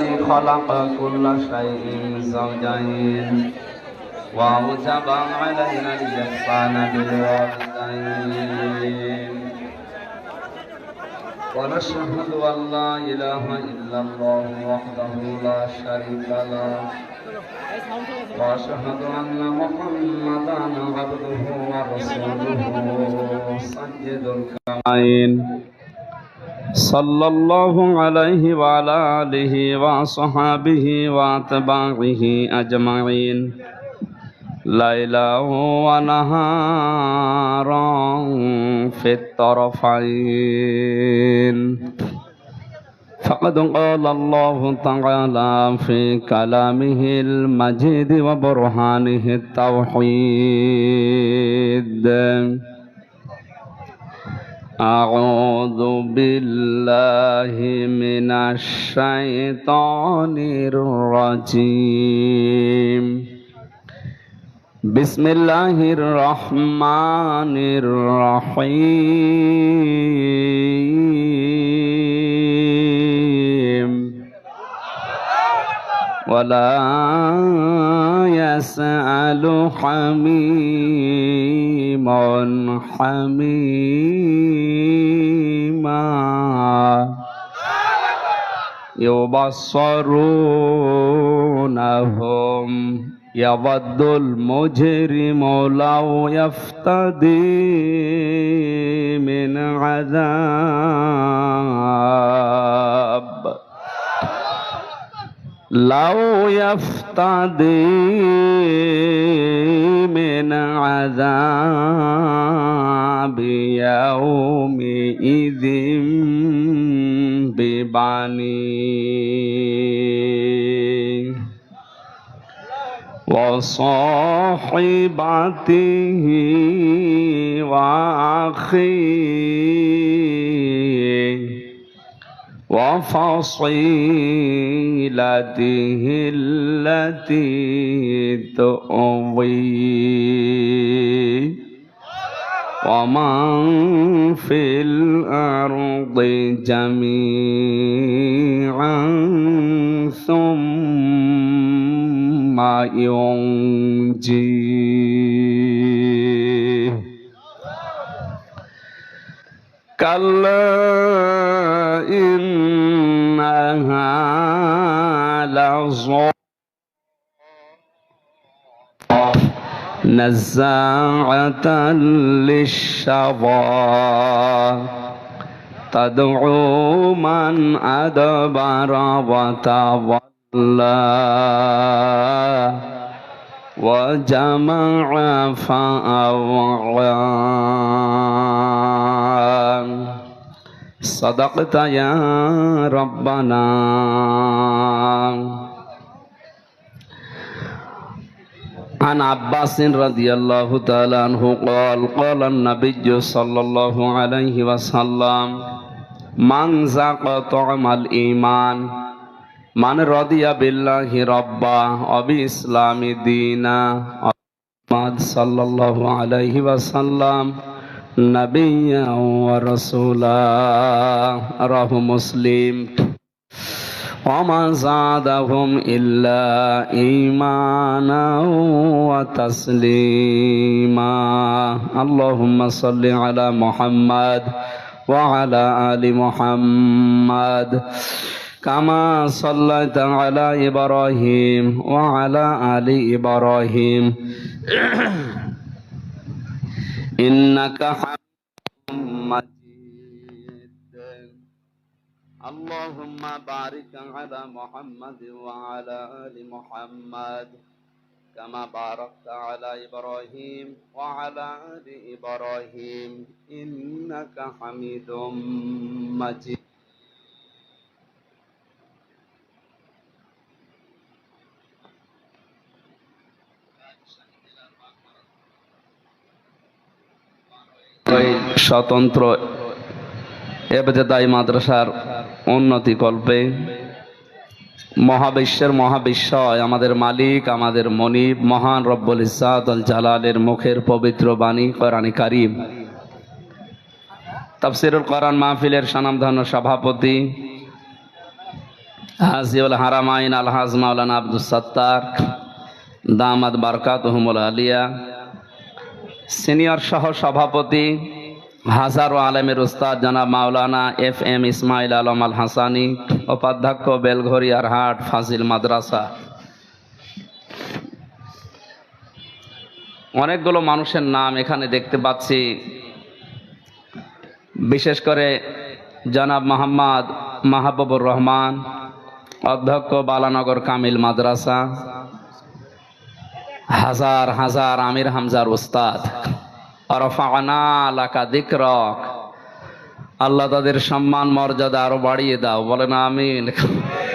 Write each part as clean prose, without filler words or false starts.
خلق كل شيء زوجين وأوجب علينا الإحسان بالوالدين ونشهد أن لا إله إلا الله وحده لا شريك له وأشهد أن محمدا عبده ورسوله سيد الكونين صلى الله عليه وعلى آله وصحبه وأتباعه أجمعين ليلا ونهارا في الطرفين فقد قال الله تعالى في كلامه المجيد وبرهانه التوحيد أعوذ بالله من الشيطان الرجيم بسم الله الرحمن الرحيم ولا يسأل حميم حميما يبصرونهم يود المجرم لو يفتدي من عذاب لو يفتدي من عذاب يومئذ ببنيه وصاحبته وأخيه وفصيلته التي تؤويه ومن في الأرض جميعا ثم ينجيه كلا إنها لظى نزاعة للشوى تدعو من أدبر وتولى وجمع فأوعى صدقت يا ربنا عن عباس رضي الله تعالى عنه قال قال النبي صلى الله عليه وسلم من ذاق طعم الإيمان من رضي بالله ربا وبالإسلام دينا محمد صلى الله عليه وسلم نبيا ورسولا رواه مسلم وما زادهم إلا إيمانا وتسليما اللهم صل على محمد وعلى آل محمد كما صليت على إبراهيم وعلى آل إبراهيم إنك حميد مجيد اللهم بارك على محمد وعلى آل محمد كما باركت على إبراهيم وعلى آل إبراهيم إنك حميد مجيد স্বতন্ত্র এবতেদায়ী মাদ্রাসার উন্নতি কল্পে মহাবিশ্বের মহাবিশ্বয় আমাদের মালিক আমাদের মনিব মহান রব্বুল ইজ্জাত আল জালালের মুখের পবিত্র বাণী কোরআন কারীম তাফসীরুল কোরআন মাহফিলের স্বনামধন্য সভাপতি হাজিউল হারামাইন আলহাজ মাওলানা আব্দুস সাত্তার দামাত বারকাতুহুমুল আলিয়া, সিনিয়র সহ সভাপতি হাজারো আলেমের উস্তাদ জনাব মাওলানা FM ইসমাইল আলম আল হাসানি, উপাধ্যক্ষ বেলঘরিয়ার হাট ফাজিল মাদ্রাসা। অনেকগুলো মানুষের নাম এখানে দেখতে পাচ্ছি, বিশেষ করে জনাব মোহাম্মদ মাহবুবুর রহমান, অধ্যক্ষ বালানগর কামিল মাদ্রাসা, হাজার হাজার আমির হামজার উস্তাদ। রফা'না লাকা যিকরাক, আল্লাহ তাদের সম্মান মর্যাদা আরো বাড়িয়ে দাও, বলেন আমিন।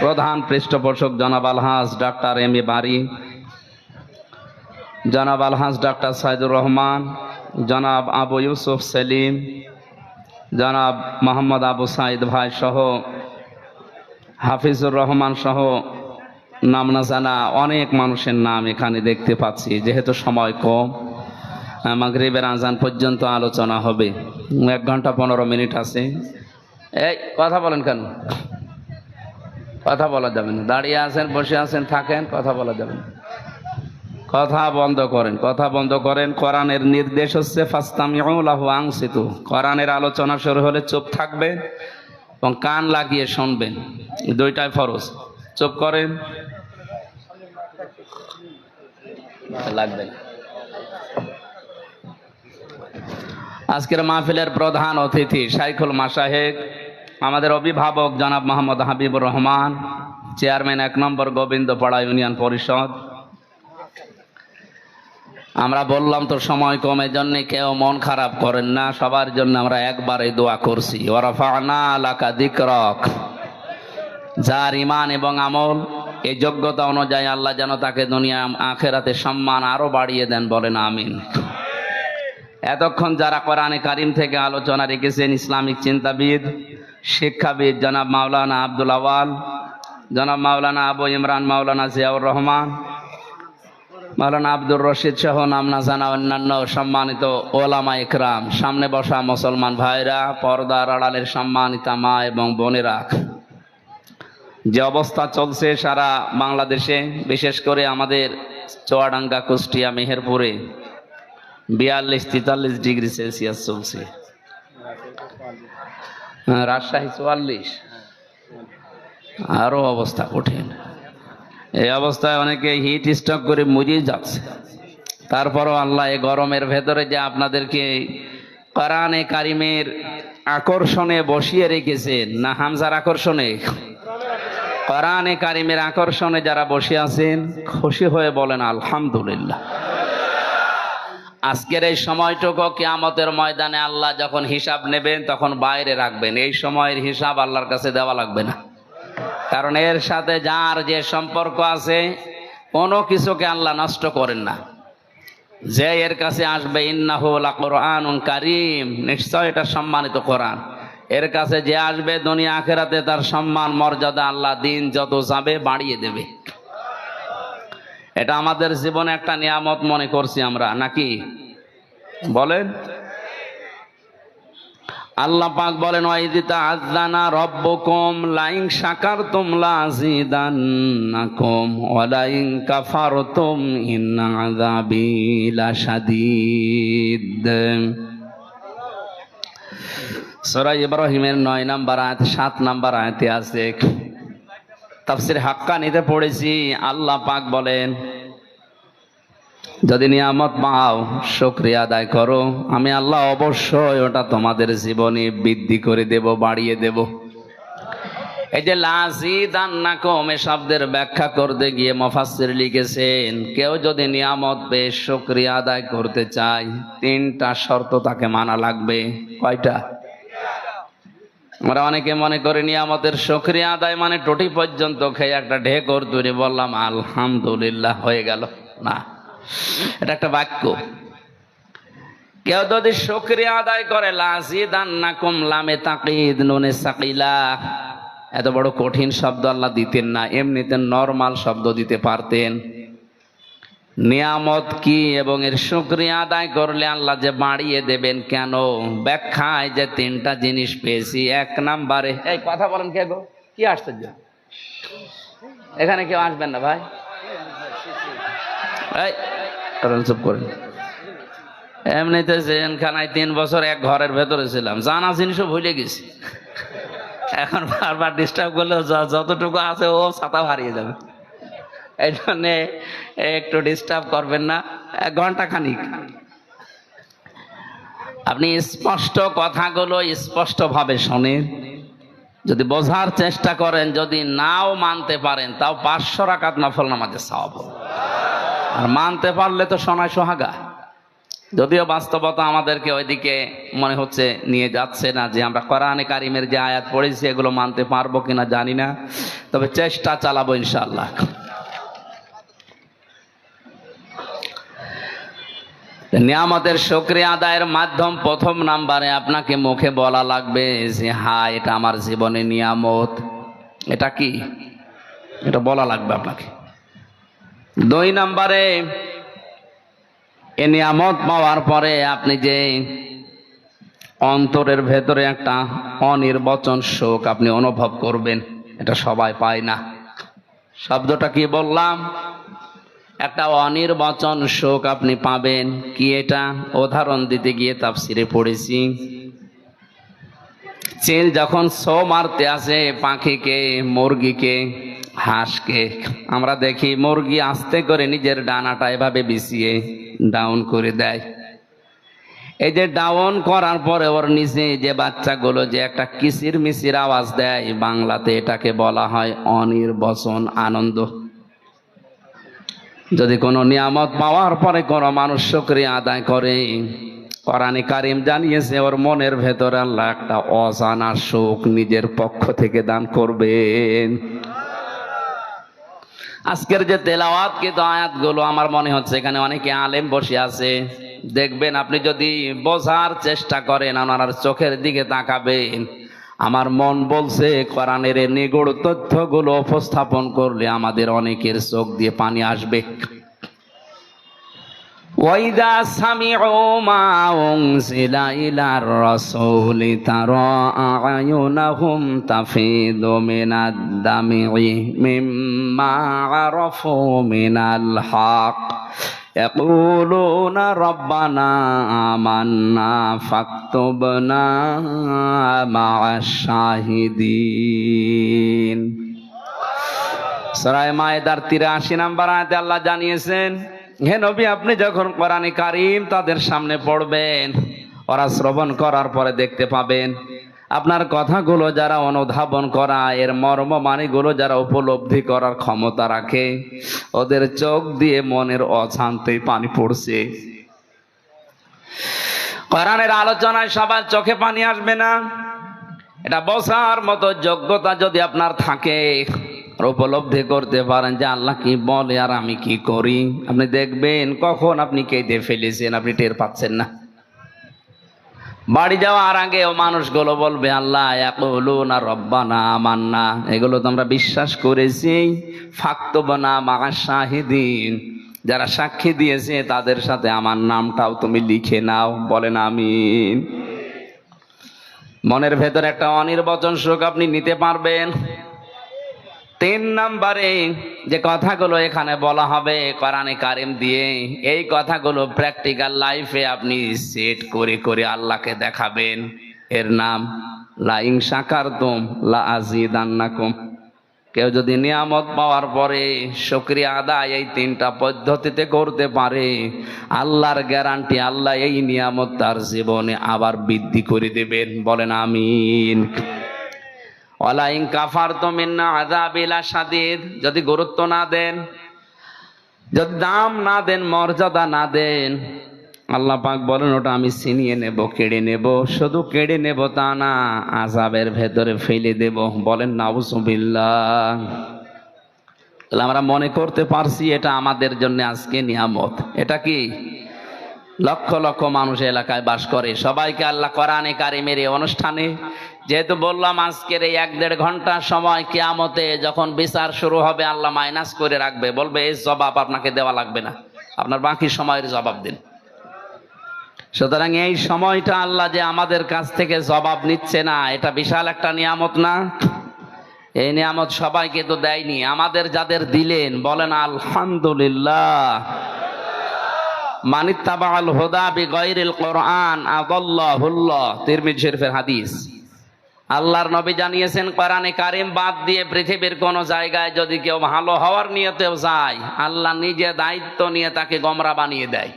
প্রধান পৃষ্ঠপোষক জনাব আলহাজ ডাক্তার MA বারী, জনাব আলহাজ ডাক্তার সাইদুর রহমান, জনাব আবু ইউসুফ সেলিম, জনাব মোহাম্মদ আবু সাইদ ভাই সহ হাফিজুর রহমান সহ নাম না জানা অনেক মানুষের নাম এখানে দেখতে পাচ্ছি। যেহেতু সময় কম, মাগরিবের আজান পর্যন্ত আলোচনা হবে, 1 ঘন্টা 15 মিনিট আছে। এই কথা বলেন কেন? কথা বলা যাবে না। দাঁড়িয়ে আছেন, বসে আছেন, থাকেন, কথা বলা যাবে না। কথা বন্ধ করেন, কথা বন্ধ করেন। কোরআনের নির্দেশ হচ্ছে ফাসতামিউ লাহু আনসিতু, কোরআনের আলোচনা শুরু হলে চুপ থাকবেন এবং কান লাগিয়ে শুনবেন, দুইটাই ফরজ। চুপ করেন, লাগবে না। আজকের মাহফিলের প্রধান অতিথি শাইখুল মাশায়েখ, আমাদের অভিভাবক জনাব মোহাম্মদ হাবিবুর রহমান, চেয়ারম্যান 1 নম্বর গোবিন্দপাড়া ইউনিয়ন পরিষদ। আমরা বললাম তো সময় কমে জন্য কেউ মন খারাপ করেন না, সবার জন্য আমরা একবারে দোয়া করছি। ওয়ারাফা'না লাকা যিকরাক, যার ঈমান এবং আমল এই যোগ্যতা অনুযায়ী আল্লাহ যেন তাকে দুনিয়া আখিরাতে সম্মান আরো বাড়িয়ে দেন, বলেন আমিন। এতক্ষণ যারা কোরআনে কারিম থেকে আলোচনা রেখেছেন, ইসলামিক চিন্তাবিদ, শিক্ষাবিদ জনাব মাওলানা আব্দুল আওয়াল, জনাব মাওলানা আবু ইমরান, মাওলানা জিয়াউর রহমান, মাওলানা আব্দুর রশিদ সহ নাম না জানা অন্যান্য সম্মানিত ওলামা ইকরাম, সামনে বসা মুসলমান ভাইরা, পর্দার আড়ালের সম্মানিতা মা এবং বোনেরা, যে অবস্থা চলছে সারা বাংলাদেশে, বিশেষ করে আমাদের চুয়াডাঙ্গা, কুষ্টিয়া, মেহেরপুরে 42-43 ডিগ্রি সেলসিয়াস চলছে, রাজশাহী 44, আরো অবস্থা কঠিন। এই অবস্থায় অনেকে হিট স্ট্রোক করে মরিয়ে যাচ্ছে। তারপরও আল্লাহ এই গরমের ভেতরে যে আপনাদেরকে কোরআনে কারিমের আকর্ষণে বসিয়ে রেখেছেন, না হামজার আকর্ষণে, কোরআনে কারিমের আকর্ষণে যারা বসে আছেন, খুশি হয়ে বলেন আলহামদুলিল্লাহ। আজকের এই সময়টুকু কিয়ামতের ময়দানে আল্লাহ যখন হিসাব নেবেন তখন বাইরে রাখবেন, এই সময়ের হিসাব আল্লাহর কাছে দেওয়া লাগবে না। কারণ এর সাথে যার যে সম্পর্ক আছে, কোনো কিছুকে আল্লাহ নষ্ট করেন না। যে এর কাছে আসবে, ইন্নাহু লাকুরআনুন কারীম, নিশ্চয় এটা সম্মানিত কোরআন। এর কাছে যে আসবে দুনিয়া আখিরাতে তার সম্মান মর্যাদা আল্লাহ দিন যত যাবে বাড়িয়ে দেবে। এটা আমাদের জীবনে একটা নিয়ামত মনে করছি আমরা, নাকি বলেন? আল্লাহ পাক বলেন, ওয়াইযি তাআযানা রাব্বুকুম লাইন শাকারতুম লাযিদান্নাকুম ওয়া লাইন কাফারতুম ইন্না আযাবি লাশাদীদ। সূরা ইব্রাহিমের 9 নম্বর আয়াত, 7 নম্বর আয়াতে আছে। তাফসীর হাক্কানিতে পড়েছি, আল্লাহ পাক বলেন, যদি নিয়ামত পাও শুকরিয়া আদায় করো, আমি আল্লাহ অবশ্যই ওটা তোমাদের জীবনে বৃদ্ধি করে দেব, বাড়িয়ে দেব। এই যে লাযিদান্নাকুম এ শব্দের ব্যাখ্যা করতে গিয়ে মুফাসসির লিখেছেন, কেউ যদি নিয়ামত পেয়ে শুকরিয়া আদায় করতে চায়, 3টা শর্ত তাকে মানা লাগবে। কয়টা? আমরা অনেকে মনে করি নিয়ামতের শুকরিয়া আদায় মানে টুটি পর্যন্ত খেয়ে একটা ঢেকর তুলে বললাম আলহামদুলিল্লাহ হয়ে গেল, না, এটা একটা বাক্য। কেউ যদি শুকরিয়া আদায় করে, লাযিদান্নাকুম লামে তাকিদ নুনে সাকিলা, এত বড় কঠিন শব্দ আল্লাহ দিতেন না, এমনিতে নরমাল শব্দ দিতে পারতেন। নিয়ামত কি এবং এর শুকরিয়া আদায় করলে আল্লাহ যে বাড়িয়ে দেবেন কেন, ব্যাখ্যায় যে 3টা জিনিস পেয়েছি। 1 নম্বরে, এই কথা বলেন কে গো, কি আশ্চর্য, এখানে কেউ আসবেন না ভাই, এই চুপ করেন। এমনিতে জেলখানায় 3 বছর এক ঘরের ভেতরে ছিলাম, জানা জিনিসও ভুলে গেছি। এখন বারবার ডিস্টার্ব করলে যতটুকু আছে ও ছাতা হারিয়ে যাবে। এই জন্যে একটু ডিস্টার্ব করবেন না, 1 ঘন্টা খানিক আপনি স্পষ্ট কথাগুলো স্পষ্ট ভাবে শোনেন। যদি বোঝার চেষ্টা করেন, যদি নাও মানতে পারেন, তাও 500 রাকাত নফল নামাজের সওয়াব হবে। আর মানতে পারলে তো শোনায় সোহাগা। যদিও বাস্তবতা আমাদেরকে ওইদিকে মনে হচ্ছে নিয়ে যাচ্ছে না, যে আমরা কোরআনে কারিমের যে আয়াত পড়েছি এগুলো মানতে পারবো কিনা জানি না, তবে চেষ্টা চালাবো ইনশাআল্লাহ। নিয়ামতের শুকরিয়া আদায়ের মাধ্যম প্রথম নাম্বারে আপনাকে মুখে বলা লাগবে যে হ্যাঁ, এটা আমার জীবনে নিয়ামত। এটা কি? এটা বলা লাগবে আপনাকে। 2 নাম্বারে, এ নিয়ামত পাওয়ার পরে আপনি যে অন্তরের ভেতরে একটা অনির্বচন শোক আপনি অনুভব করবেন, এটা সবাই পায় না। শব্দটা কি বললাম? একটা অনির্বচন শোক আপনি পাবেন। কি এটা? উদাহরণ দিতে গিয়ে তাফসিরে পড়েছি, চিল যখন ছো মারতে আসে পাখিকে, মুরগিকে, হাঁসকে, আমরা দেখি মুরগি আস্তে করে নিজের ডানাটা এভাবে বিছিয়ে ডাউন করে দেয়। এই যে ডাউন করার পরে ওর নিচে যে বাচ্চাগুলো যে একটা কিচির মিচির আওয়াজ দেয়, বাংলাতে এটাকে বলা হয় অনির্বচন আনন্দ। যদি কোনো নিয়ামত পাওয়ার পরে কোনো মানুষ শুকরিয়া আদায় করে, কোরআনে কারিম জানিয়েছে ওর মনের ভেতরে আল্লাহ একটা অজানা সুখ নিজের পক্ষ থেকে দান করবেন। আজকের যে তেলাওয়াত কিন্তু আয়াতগুলো, আমার মনে হচ্ছে এখানে অনেকে আলেম বসে আছে। দেখবেন আপনি যদি বোঝার চেষ্টা করেন, ওনার চোখের দিকে তাকাবেন, আমার মন বলছে কোরআনের নিগূঢ় তথ্যগুলো উপস্থাপন করলে আমাদের অনেকের চোখ দিয়ে পানি আসবে। ওয়াইদা সামিউ মা উনজিলা ইলার রাসূলি তারা আ'য়ুনাহুম তাফিদু মিনাদ দামি মিম্মা আরাফু মিনাল হক ইয়াকুলুনা রাব্বানা আমান্না ফাকতুবনা মা'আশ শাহিদিন। সূরা মায়েদার 83 নম্বর আয়াতে আল্লাহ জানিয়েছেন, হে নবী, আপনি যখন কোরআনে কারিম তাদের সামনে পড়বেন, ওরা শ্রবণ করার পরে দেখতে পাবেন আপনার কথাগুলো যারা অনুধাবন করা, এর মর্ম মানেগুলো যারা উপলব্ধি করার ক্ষমতা রাখে, ওদের চোখ দিয়ে মনের অজান্তেই পানি পড়ছে। কোরআনের আলোচনায় সবার চোখে পানি আসবে না, এটা বোঝার মতো যোগ্যতা যদি আপনার থাকে, উপলব্ধি করতে পারেন যে আল্লাহ কি বলে আর আমি কি করি, আপনি দেখবেন কখন আপনি কেঁদে ফেলেছেন আপনি টের পাচ্ছেন না। বাড়ি যাওয়ার আগে ও মানুষগুলো বলবে আল্লাহ ইয়াকুলুনা রব্বানা আমান্না, এগুলো তো আমরা বিশ্বাস করেছি, ফাকতুবনা মা'আশ শাহিদিন, যারা সাক্ষী দিয়েছে তাদের সাথে আমার নামটাও তুমি লিখে নাও। বলেন আমিন। মনের ভেতর একটা অনির্বচন সুখ আপনি নিতে পারবেন। 3 নম্বরে যে কথাগুলো এখানে বলা হবে কোরআনে কারিম দিয়ে, এই কথাগুলো প্র্যাকটিক্যাল লাইফে আপনি সেট করে করে আল্লাহকে দেখাবেন। এর নাম লা ইন শাকারতুম লা আযীদান্নাকুম। কেউ যদি নিয়ামত পাওয়ার পরে শুকরিয়া আদায় এই 3টা পদ্ধতিতে করতে পারে, আল্লাহর গ্যারান্টি আল্লাহ এই নিয়ামত তার জীবনে আবার বৃদ্ধি করে দেবেন। বলেন আমিন। ওয়ালা ইন কাফারতুম ইন্না আযাবি লাশাদীদ, যদি গুরুত্ব না দেন, যদি দাম না দেন, মর্যাদা না দেন, আল্লাহ পাক বলেন ওটা আমি ছিনিয়ে নেব, কেড়ে নেব। শুধু কেড়ে নেব তা না, আযাবের ভেতরে ফেলে দেব। বলেন নাউযুবিল্লাহ। তাহলে আমরা মনে করতে পারছি এটা আমাদের জন্য আজকে নিয়ামত। এটা কি? লক্ষ লক্ষ মানুষ এলাকায় বাস করে, সবাইকে আল্লাহ কোরআনে কারিমের এই অনুষ্ঠানে, যেহেতু বললাম আজকের এই 1-1.5 ঘন্টা সময় কিয়ামতে যখন বিচার শুরু হবে আল্লাহ মাইনাস করে রাখবে, বলবে এই জবাব আপনাকে দেওয়া লাগবে না, আপনার বাকি সময়ের জবাব দিন। সুতরাং এই সময়টা আল্লাহ যে আমাদের কাছ থেকে জবাব নিচ্ছে না, এটা বিশাল একটা নিয়ামত না? এই নিয়ামত সবাইকে তো দেয়নি, আমাদের যাদের দিলেন বলেন আলহামদুলিল্লাহ। মানিত্তাবাআল হুদা বিগাইরিল কোরআন আদাল্লাহুল্লাহ, তিরমিজি শরীফের হাদিস। আল্লাহর নবী জানিয়েছেন, কোরআনে কারিম বাদ দিয়ে পৃথিবীর কোন জায়গায় যদি কেউ ভালো হওয়ার নিয়তেও যায়, আল্লাহ নিজে দায়িত্ব নিয়ে তাকে গোমরা বানিয়ে দেয়।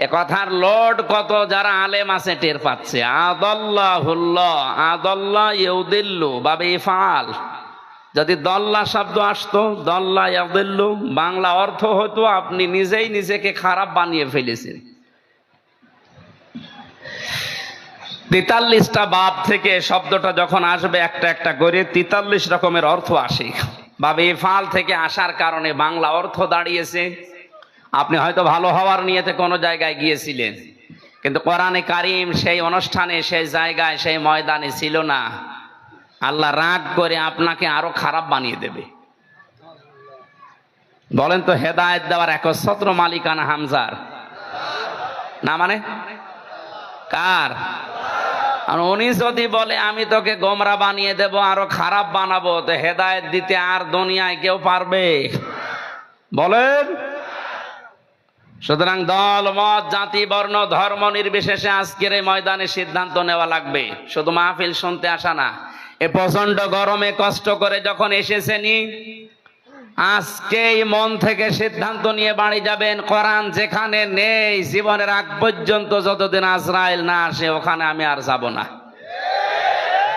এ কথার লোড কত যারা আলেম আছে টের পাচ্ছে। আদাল্লাহুল্লাহ, আদাল্লাহ ইউদিল্লু বাবে ইফআল। যদি দল্লা শব্দ আসতো, দল্লা ইয়াদিল্লু, বাংলা অর্থ হতো আপনি নিজেই নিজেকে খারাপ বানিয়ে ফেলেছেন। 43টা বাব থেকে শব্দটা যখন আসবে একটা একটা করে 43 রকমের অর্থ আসে। বাবে ইফআল থেকে আসার কারণে বাংলা অর্থ দাঁড়িয়েছে। আপনি হয়তো ভালো হওয়ার নিয়তে কোনো জায়গায় গিয়েছিলেন, কিন্তু কোরআনে কারিম সেই অনুষ্ঠানে, সেই জায়গায়, সেই ময়দানে ছিল না। আল্লাহ রাগ করে আপনাকে আরো খারাপ বানিয়ে দেবে। বলেন তো, হেদায়েত দেওয়ার একচ্ছত্র মালিকানা হামজার না? মানে কার? আর উনি যদি বলে আমি তোকে গোমরা বানিয়ে দেব, আরো খারাপ বানাবো, তো হেদায়েত দিতে আর দুনিয়ায় কেউ পারবে? বলেন। সুতরাং দল, মত, জাতি, বর্ণ, ধর্ম নির্বিশেষে আজকের এই ময়দানে সিদ্ধান্ত নেওয়া লাগবে। শুধু মাহফিল শুনতে আসা না। এ প্রচন্ড গরমে কষ্ট করে যখন এসেছেনি, আজকেই মন থেকে সিদ্ধান্ত নিয়ে বাড়ি যাবেন। কোরআন যেখানে নেই, জীবনের আগ পর্যন্ত যতদিন আজরাইল না আসে, ওখানে আমি আর যাব না।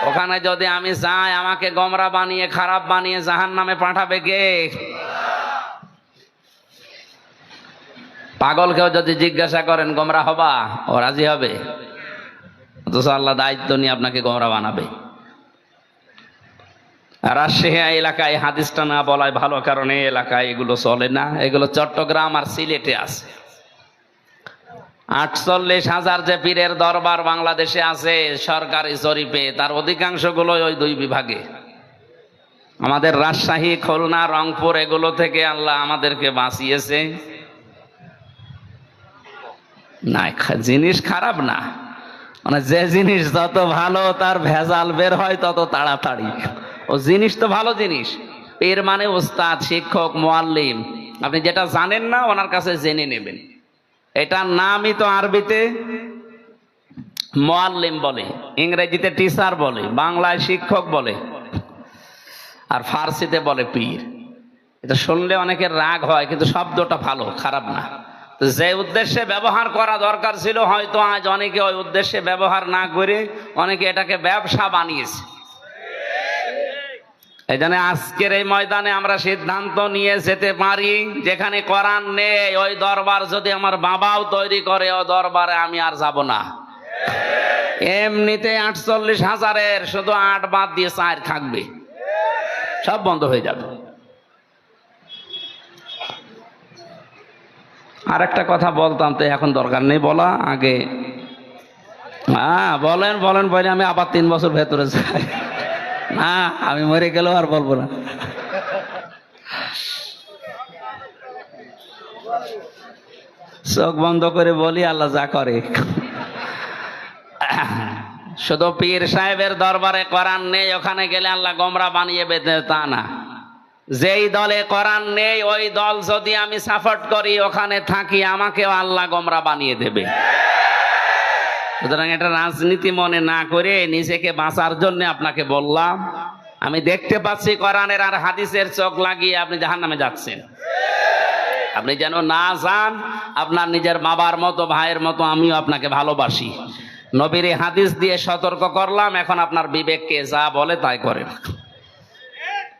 ওখানে যদি আমি যাই, আমাকে গোমরা বানিয়ে, খারাপ বানিয়ে জাহান্নামে পাঠাবে কে? পাগলকেও যদি জিজ্ঞাসা করেন গোমরা হবা, ও রাজি হবে? অথচ আল্লাহ দায়িত্ব নিয়ে আপনাকে গোমরা বানাবে। রাজশাহী এলাকায় হাদিসটা না বলায় ভালো, কারণ এই এলাকায় এগুলো চলে না। এগুলো চট্টগ্রাম আর সিলেটে আছে। 48,000 যে পীরের দরবার বাংলাদেশে আছে সরকারি জরিপে, তার অধিকাংশগুলো ওই দুই বিভাগে। আমাদের রাজশাহী, খুলনা, রংপুর এগুলো থেকে আল্লাহ আমাদেরকে বাঁচিয়েছে। না, জিনিস খারাপ না, মানে যে জিনিস যত ভালো তার ভেজাল বের হয় তত তাড়াতাড়ি। ও জিনিস তো ভালো জিনিস। এর মানে ওস্তাদ, শিক্ষক, মুআল্লিম। আপনি যেটা জানেন না ওনার কাছে জেনে নেবেন। এটার নামই তো আরবিতে মুআল্লিম বলে, ইংরেজিতে টিচার বলে, বাংলায় শিক্ষক বলে, আর ফার্সিতে বলে পীর। এটা শুনলে অনেকের রাগ হয়, কিন্তু শব্দটা ভালো, খারাপ না। যে উদ্দেশ্যে ব্যবহার করা দরকার ছিল, হয়তো আজ অনেকে ওই উদ্দেশ্যে ব্যবহার না করে অনেকে এটাকে ব্যবসা বানিয়েছে। এই জন্য আজকের এই ময়দানে আমরা সিদ্ধান্ত নিয়ে যেতে পারি, যেখানে কোরআন নেই ওই দরবার যদি আমার বাবাও তৈরি করে, ও দরবারে আমি আর যাব না। এমনিতে 48,000-এর শুধু 8 বাদ দিয়ে 4 থাকবে, সব বন্ধ হয়ে যাবে। আর একটা কথা বলতাম, তো এখন দরকার নেই বলা, আগে বলেন বলেন বলে আমি আবার 3 বছর ভেতরে যাই। না, আমি মরে গেলেও আর বলবো না। চোখ বন্ধ করে বলি, আল্লাহ যা করে। শুধু পীর সাহেবের দরবারে কোরআন নেই, ওখানে গেলে আল্লাহ গোমরা বানিয়ে বেঁধে, তা না। যেই দলে কোরআন নেই ওই দল যদি আমি সাপোর্ট করি, ওখানে থাকি, আমাকেও আল্লাহ গোমরা বানিয়ে দেবে। সুতরাং এটা রাজনীতি মনে না করে নিজেকে বাঁচার জন্য আপনাকে বললাম। আমি দেখতে পাচ্ছি কোরআনের আর হাদিসের চোখ লাগিয়ে আপনি জাহান্নামে যাচ্ছেন। আপনি যেন না যান। আপনার নিজের বাবার মতো, ভাইয়ের মতো আমিও আপনাকে ভালোবাসি। নবীর হাদিস দিয়ে সতর্ক করলাম, এখন আপনার বিবেককে যা বলে তাই করেন।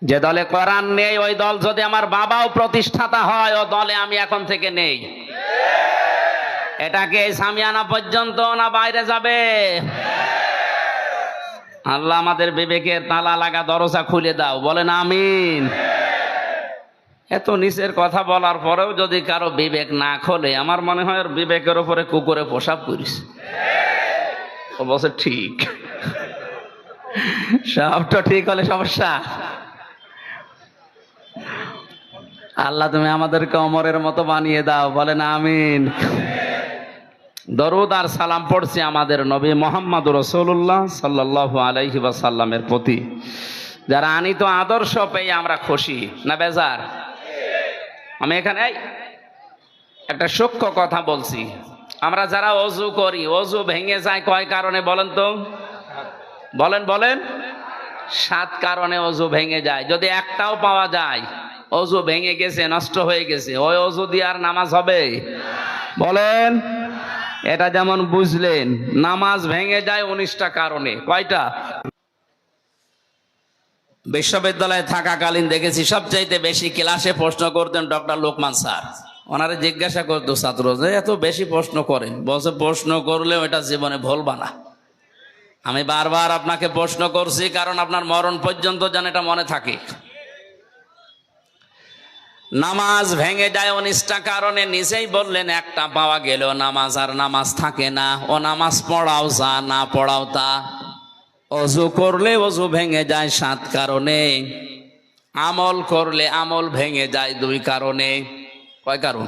যে দলে কোরআন নেই ওই দল যদি আমার বাবাও প্রতিষ্ঠাতা হয়, ও দলে আমি এখন থেকে নেই। এটাকে সামিয়ানা পর্যন্ত না বাইরে যাবে? আল্লাহ আমাদের বিবেকের তালা লাগা দরজা খুলে দাও, বলেন আমিন। এত নিচের কথা বলার পরেও যদি কারো বিবেক না খোলে, আমার মনে হয় ওর বিবেকের উপরে কুকুরে পোশাক করিস। ও বলছে ঠিক, সবটা ঠিক হলে সমস্যা। আল্লাহ তুমি আমাদেরকে ওমরের মতো বানিয়ে দাও, বলেন আমিন। দরুদ আর সালাম পড়ছি আমাদের নবী মুহাম্মদ রাসূলুল্লাহ সাল্লাল্লাহু আলাইহি ওয়াসাল্লামের প্রতি। যারা আনিত আদর্শ পেয়ে আমরা খুশি না বেজার? আমি এখানে একটা সূক্ষ্ম কথা বলছি। আমরা যারা অজু করি, অজু ভেঙে যায় কয় কারণে বলেন তো? বলেন 7 কারণে অজু ভেঙে যায়। যদি একটাও পাওয়া যায় অজু ভেঙে গেছে, নষ্ট হয়ে গেছে, ওই অজু দিয়ে আর নামাজ হবে? বলেন। এটা যেমন বুঝলেন, নামাজ ভেঙে যায় 19টা কারণে। কয়টা? বিশ্ববিদ্যালয়ে থাকাকালীন দেখেছি সবচাইতে বেশি ক্লাসে প্রশ্ন করতেন ডক্টর লোকমান স্যার। ওনারা জিজ্ঞাসা করতো ছাত্র যে এত বেশি প্রশ্ন করেন, বলছে প্রশ্ন করলে ওটা জীবনে ভুলবা না। আমি বারবার আপনাকে প্রশ্ন করছি কারণ আপনার মরণ পর্যন্ত যেন এটা মনে থাকে। নামাজ ভেঙে যায় 19টা কারণে, নিজেই বললেন একটা পাওয়া গেল নামাজ আর নামাজ থাকে না। ও নামাজ পড়াও যা, না পড়াও তা। অজু করলে অজু ভেঙে যায় 7 কারণে। আমল করলে আমল ভেঙে যায় 2 কারণে। কয় কারণ?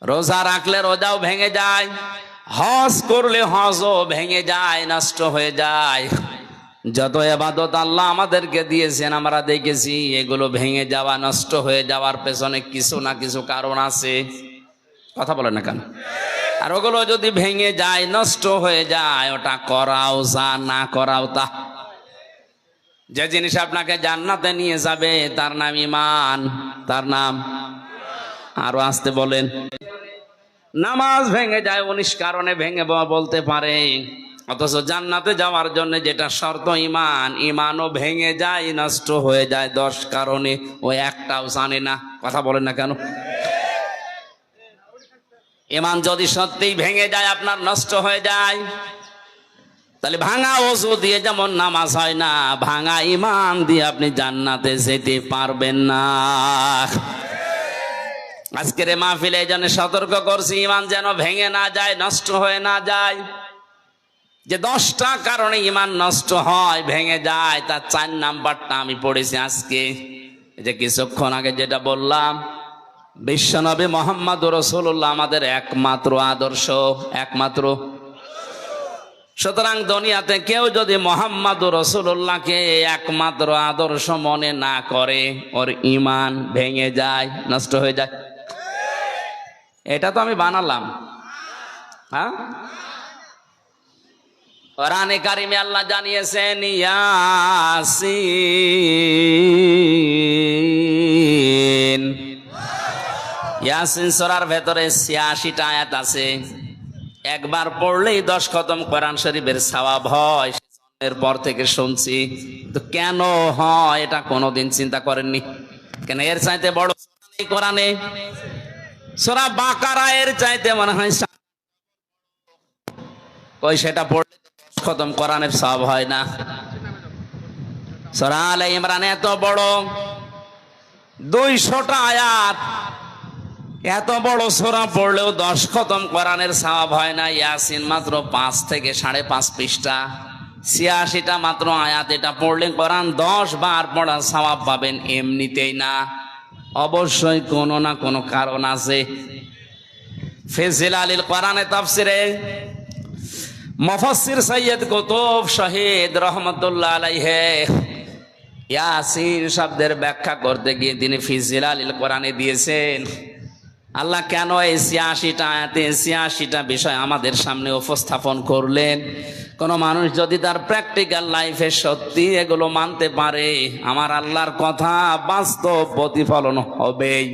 রোজা রাখলে রোজাও ভেঙে যায়, হজ করলে হজও ভেঙে যায়, নষ্ট হয়ে যায়। যত ইবাদত আল্লাহ আমাদেরকে দিয়েছেন আমরা দেখেছি এগুলো ভেঙে যাওয়া, নষ্ট হয়ে যাওয়ার পেছনে কিছু না কিছু কারণ আছে। কথা বলেন না কেন? আর ওগুলো যদি ভেঙে যায়, নষ্ট হয়ে যায়, ওটা করাও যা, না করাও তা। যে জিনিস আপনাকে জান্নাতে নিয়ে যাবে তার নাম ঈমান, তার নাম। আরো আসতে বলেন। নামাজ ভেঙে যায় 19 কারণে ভেঙে বলতে পারে, অথচ জান্নাতে যাওয়ার জন্য যেটা শর্ত ঈমান, ঈমানও ভেঙে যায়, নষ্ট হয়ে যায় 10 কারণে। ওই একটাও জানে না। কথা বলেন না কেন? ঈমান যদি সত্যিই ভেঙে যায়, আপনার নষ্ট হয়ে যায়, তাহলে ভাঙা ওযু দিয়ে যেমন নামাজ হয় না, ভাঙা ঈমান দিয়ে আপনি জান্নাতে যেতে পারবেন না। আজকের মাহফিলে এই জন্য সতর্ক করছি, ঈমান যেন ভেঙে না যায়, নষ্ট হয়ে না যায়। যে 10টা কারণে ঈমান নষ্ট হয়, ভেঙে যায়, তার 4 নাম্বারটা আমি পড়েছি আজকে। এই যে কিছুক্ষণ আগে যেটা বললাম, বিশ্বনবী মুহাম্মদুর রাসূলুল্লাহ আমাদের একমাত্র আদর্শ, একমাত্র। সুতরাং দুনিয়াতে কেউ যদি মুহাম্মদুর রাসূলুল্লাহকে একমাত্র আদর্শ মনে না করে, ওর ঈমান ভেঙে যায়, নষ্ট হয়ে যায়। এটা তো আমি বানালাম, হ্যাঁ? কোরআনে কারিমে আল্লাহ জানিয়েছেন ইয়াসিন। ইয়াসিন সূরার ভেতরে 86টা আয়াত আছে। একবার পড়লেই 10 খতম কোরআন শরীফের সওয়াব হয়। এর পর থেকে শুনছি, তো কেন হয় এটা কোনোদিন চিন্তা করেননি? কেন এর চাইতে বড় এই কোরআনে? সূরা বাকারা এর চাইতে মনে হয় কই, সেটা পড়লে 10 খতম কোরআনের সওয়াব হয় না। সূরা আলে ইমরান এত বড়, 200টা আয়াত, এত বড় সূরা পড়লেও 10 খতম কোরআনের সওয়াব হয় না। ইয়াসিন মাত্র 5 থেকে 5.5 পৃষ্ঠা, 86টা মাত্র আয়াত। এটা পড়লে কোরআন 10 বার পড়া সওয়াব পাবেন এমনিতেই না, অবশ্যই কোনো না কোনো কারণ আছে। ফিজিলালিল কোরআনে তাফসিরে মুফাসসির সৈয়দ কুতুব শহীদ রহমাতুল্লাহ আলাইহি ইয়াসিন শব্দের ব্যাখ্যা করতে গিয়ে তিনি ফিজিলালিল কোরআনে দিয়েছেন আল্লাহ কেন এই 86টা আয়াতে 86টা বিষয় আমাদের সামনে উপস্থাপন করলেন। কোন মানুষ যদি তার প্র্যাকটিক্যাল লাইফে সত্যি এগুলো মানতে পারে, আমার আল্লাহর কথা বাস্তব প্রতিফলন হবেই।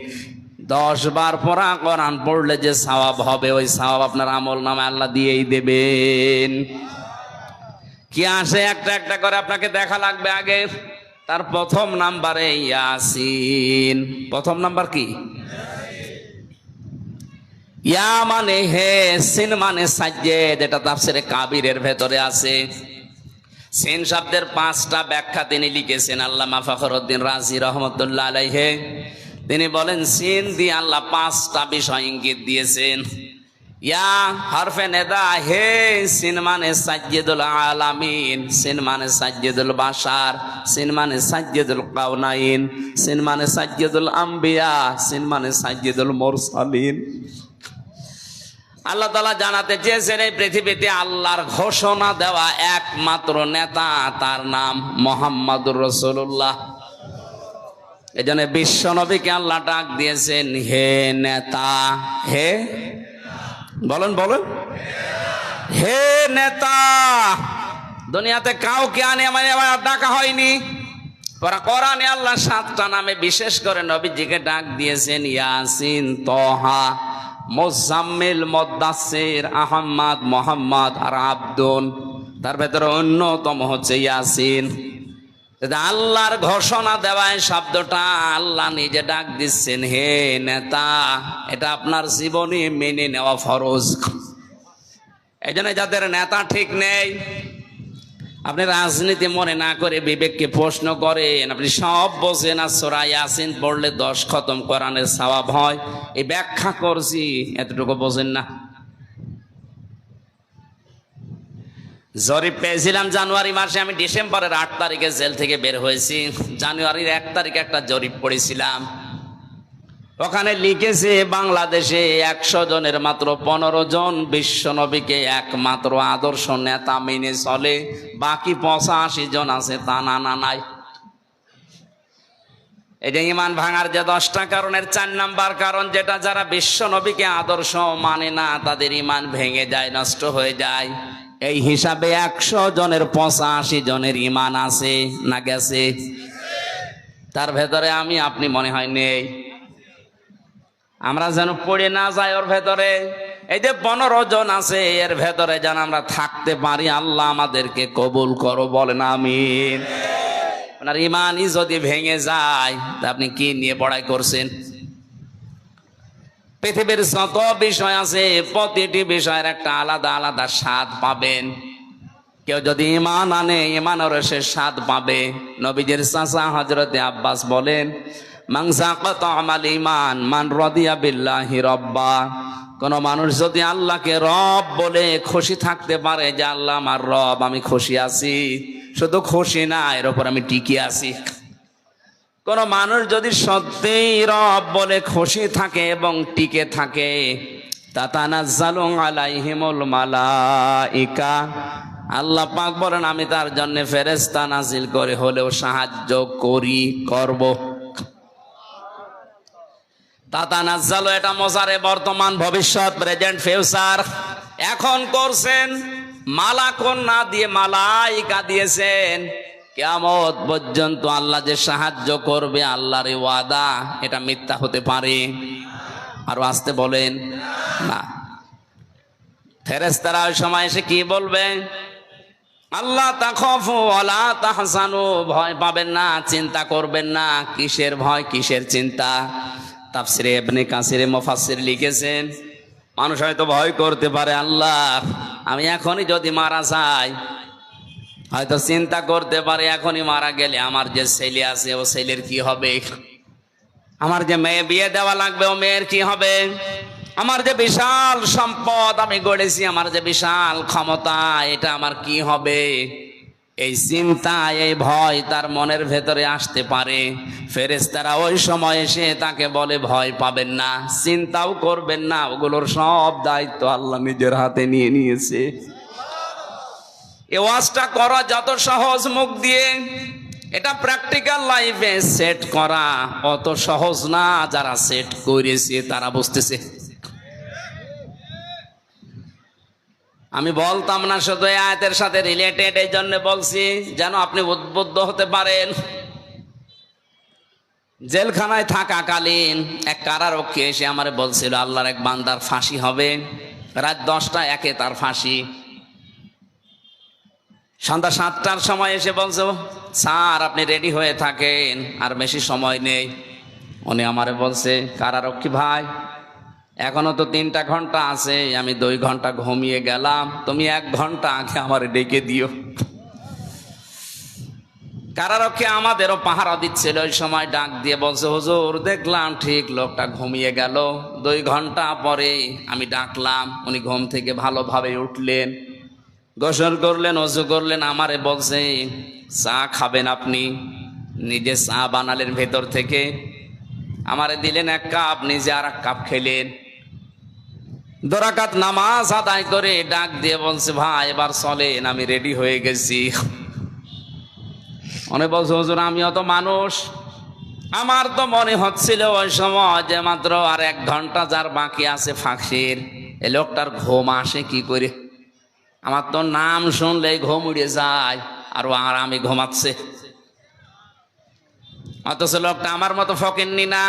10 বার পড়া কোরআন পড়লে যে সওয়াব হবে, ওই সওয়াব আপনার আমল নামে আল্লাহ দিয়েই দেবেন। কি আসে একটা একটা করে আপনাকে দেখা লাগবে। আগে তার প্রথম নাম্বারে ইয়াসিন। প্রথম নাম্বার কি? ইয়া মানে হে, সিন মানে সাজ্জেদ। এটা তাফসিরে কাবিরের ভেতরে আছে। সিন শব্দের 5টা ব্যাখ্যা তিনি লিখেছেন আল্লামা ফখরুদ্দিন রাজি রহমতুল্লাহ আলাইহি। তিনি বলেন সিন দিয়ে আল্লাহ 5টা বিষয় ইঙ্গিত দিয়েছেন। ইয়া হরফে নেদা, হে সিন মানে সাজ্জেদুল আলামিন, সিন মানে সাজ্জেদুল বাশার, সিন মানে সাজ্জেদুল কাউনাইন, সিন মানে সাজ্জেদুল আম্বিয়া, সিন মানে সাজ্জেদুল মুরসালিন। আল্লাহ তাআলা জানাতে চেয়েছেন এই পৃথিবীতে আল্লাহর ঘোষণা দেওয়া একমাত্র নেতা, তার নাম মুহাম্মদুর রাসূলুল্লাহ। এজন্য বিশ্ব নবীকে আল্লাহ ডাক দিয়েছেন হে নেতা। হে বলেন বলেন, হে নেতা। দুনিয়াতে কাউকে আনে ডাকা হয়নি। কোরআনে আল্লাহ 7টা নামে বিশেষ করে নবীজিকে ডাক দিয়েছেন, ইয়াসিন, তহা, মুজাম্মিল, মুদ্দাসসির, আহমদ, মুহাম্মদ আর আব্দুল। তার ভেতরে অন্যতম হচ্ছে ইয়াসিন। আল্লাহর ঘোষণা দেওয়া এই শব্দটা আল্লাহ নিজে ডাক দিচ্ছেন হে নেতা। এটা আপনার জীবনে মেনে নেওয়া ফরজ। এই জন্য যাদের নেতা ঠিক নেই, আপনি রাজনীতি মনে না করে বিবেককে প্রশ্ন করেন। আপনি সব বোঝেন আর সূরা ইয়াসিন পড়লে 10 খতম কোরআনের সওয়াব হয়, এই ব্যাখ্যা করছি, এতটুকু বোঝেন না। জরিপ পেয়েছিলাম জানুয়ারি মাসে, আমি ডিসেম্বরের 8 তারিখে জেল থেকে বের হয়েছি। জানুয়ারির 1 তারিখে একটা জরিপ পড়েছিলাম। ওখানে লিখেছে বাংলাদেশে 100 জনের মাত্র 15 জন বিশ্ব নবীকে একমাত্র আদর্শ নেতা মেনে চলে, বাকি 85 জন আছে তা না নাই। এই যে ইমান ভাঙার যে 10টা কারণের 4 নাম্বার কারণ, যেটা যারা বিশ্ব নবীকে আদর্শ মানে না তাদের ইমান ভেঙে যায়, নষ্ট হয়ে যায়। এই হিসাবে 100 জনের 85 জনের ইমান আছে না গেছে? তার ভেতরে আমি আপনি মনে হয় নেই। আমরা যেন পড়ে না যাই ওর ভেতরে। এই যে 15 জন আছে এর ভেতরে যেন আমরা থাকতে পারি। আল্লাহ আমাদেরকে কবুল করো, বলেন আমিন। আপনার ইমানই যদি ভেঙে যায় তা আপনি কি নিয়ে পড়াই করছেন? পৃথিবীর যত বিষয় আছে প্রতিটি বিষয়ের একটা আলাদা আলাদা স্বাদ পাবেন। কেউ যদি ইমান আনে ইমানের সে স্বাদ পাবে। নবীজির চাচা হযরতে আব্বাস বলেন, মান যাকাত আমাল ঈমান মান রাদিয়া বিল্লাহি রাব্বা। কোন মানুষ যদি আল্লাহকে রব বলে খুশি থাকতে পারে যে আল্লাহ আমার রব, আমি খুশি আছি, শুধু খুশি না এর উপর আমি টিকে আছি। কোন মানুষ যদি সত্যিই রব বলে খুশি থাকে এবং টিকে থাকে, তাতানাজ্জালু আলাইহিমুল মালাইকা, আল্লাহ পাক বলেন আমি তার জন্য ফেরেশতা নাজিল করে হলেও সাহায্য করব। তাতানাজ্জালু এটা মজারে বর্তমান, ভবিষ্যৎ, প্রেজেন্ট, ফিউচার। এখন করছেন, মালাকুন না দিয়ে মালাইকা দিয়েছেন। কিয়ামত পর্যন্ত আল্লাহ যে সাহায্য করবে আল্লাহর ওয়াদা, এটা মিথ্যা হতে পারে? আরো আসতে বলেন না। ফেরেশতারা ওই সময় এসে কি বলবে? আল্লাহ তাখাফু ওয়ালা তাহজানু, ভয় পাবেন না, চিন্তা করবেন না। কিসের ভয়, কিসের চিন্তা? তাফসিরে ইবনে কাসির মুফাসসির লিখেছেন, মানুষ হয়তো ভয় করতে পারে, আল্লাহ আমি এখনই যদি মারা যাই, হয়তো চিন্তা করতে পারে এখনই মারা গেলে আমার যে ছেলে আছে ও ছেলের কি হবে, আমার যে মেয়ে বিয়ে দেওয়া লাগবে ও মেয়ের কি হবে, আমার যে বিশাল সম্পদ আমি গড়েছি, আমার যে বিশাল ক্ষমতা, এটা আমার কি হবে। এই চিন্তা, এই ভয় তার মনের ভেতরে আসতে পারে। ফেরেশতারা ওই সময় এসে তাকে বলে ভয় পাবেন না, চিন্তাও করবেন না, ওগুলোর সব দায়িত্ব আল্লাহ নিজের হাতে নিয়ে নিয়েছে। এই ওয়াজটা করা যত সহজ মুখ দিয়ে, এটা প্র্যাকটিক্যাল লাইফে সেট করা অত সহজ না। যারা সেট করেছে তারা বুঝতেছে। আমি বলতাম না শুধু এই আয়াতের সাথে রিলেটেড, এই জন্য বলছি যেন আপনি উদ্বুদ্ধ হতে পারেন। জেলখানায় থাকাকালীন এক কারারক্ষী এসে আমারে বলছিল আল্লাহর এক বান্দার ফাঁসি হবে, রাত 10টা 1-এ তার ফাঁসি। সন্ধ্যা 7টার সময় এসে বলছো, স্যার আপনি রেডি হয়ে থাকেন, আর বেশি সময় নেই। উনি আমারে বলছে, কারারক্ষী ভাই এখনো তো 3টা ঘন্টা আছে, আমি 2 ঘন্টা ঘুমিয়ে গেলাম, তুমি 1 ঘন্টা আগে আমারে ডেকে দিও। কারারক্ষী আমাদেরও পাহারা দিচ্ছিল ওই সময়, ডাক দিয়ে বলছে, হুজুর দেখলাম ঠিক লোকটা ঘুমিয়ে গেল, 2 ঘন্টা পরে আমি ডাকলাম, উনি ঘুম থেকে ভালোভাবে উঠলেন, গোসল করলেন, ওযু করলেন, আমারে বলছে চা খাবেন আপনি? নিজে চা বানালেন ভেতর থেকে, আমারে দিলেন 1 কাপ, নিজে আর 1 কাপ খেলেন। দুরাকাত নামাজ আদায় করে ডাক দিয়ে বলছে, ভাই এবার চলেন, আমি রেডি হয়ে গেছি। অনেক বলছে, হুজুর আমিও তো মানুষ, আমার তো মনে হচ্ছিল ওই সময় যে মাত্র আর 1 ঘন্টা যার বাকি আছে ফাঁসির, এই লোকটার ঘুম আসে কি করে? আমার তো নাম শুনলেই ঘুম উড়ে যায়, আর আমি ঘুমাচ্ছে। অথচ লোকটা আমার মতো ফকিন্নি না,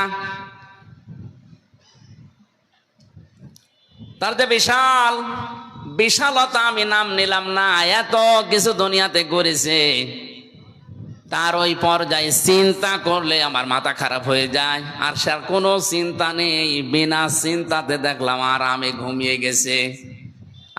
তার যে বিশাল বিশালতা আমি নাম নিলাম না। এত কিছু দুনিয়াতে করেছে, তার ওই পর্যায়ে চিন্তা করলে আমার মাথা খারাপ হয়ে যায়। আর সে কোনো চিন্তা নেই, বিনা চিন্তাতে দেখলাম আর আমি ঘুমিয়ে গেছে।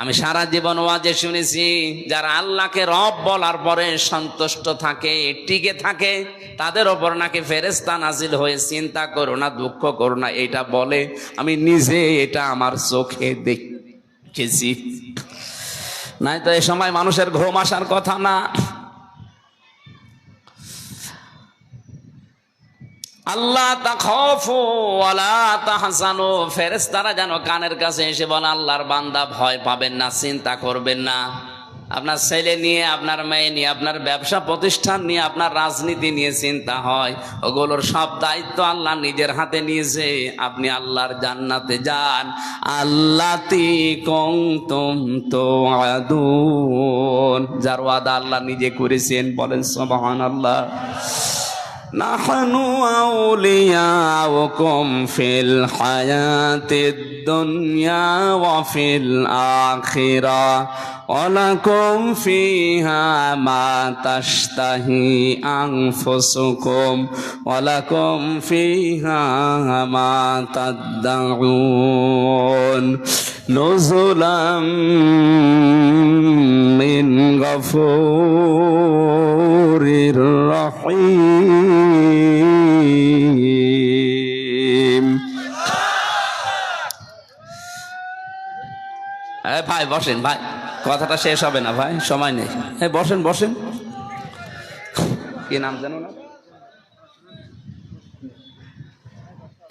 আমি সারা জীবন ওয়াজে শুনেছি, যারা আল্লাহকে রব বলার পরে সন্তুষ্ট থাকে, টিকে থাকে, তাদের ওপর নাকি ফেরেশতা নাজিল হয়ে চিন্তা করো না, দুঃখ করো না এটা বলে। আমি নিজে এটা আমার চোখে দেখেছি। নাই তো এই সময় মানুষের ঘুম আসার কথা না। আল্লাহ তাখাফু ওয়ালা তাহজানু, ফেরেশতারা যেন কানের কাছে এসে বলে, আল্লাহর বান্দা ভয় পাবেন না, চিন্তা করবেন না। আপনার ছেলে নিয়ে, আপনার মেয়ে নিয়ে, আপনার ব্যবসা প্রতিষ্ঠান নিয়ে, আপনার রাজনীতি নিয়ে চিন্তা হয়, ওগুলোর সব দায়িত্ব আল্লাহ নিজের হাতে নিয়েছে। আপনি আল্লাহর জান্নাতে যান। আল্লাতি কুনতুম তুআদুন, যার ওয়াদা আল্লাহ নিজে করেছেন, বলেন সুবহানাল্লাহ। নাহনু আউলিয়াউকুম ফিল হায়াতিদ দুনিয়া ওয়া ফিল আখিরাহ ওয়া লাকুম ফিহা মা তাশতাহি আনফুসুকুম ওয়া লাকুম ফিহা মা তাদউন নুজুলাম মিন গফুরির রহিম। ভাই বসেন, ভাই কথাটা শেষ হবে না, ভাই সময় নেই। বসেন বসেন। কি নাম জানো না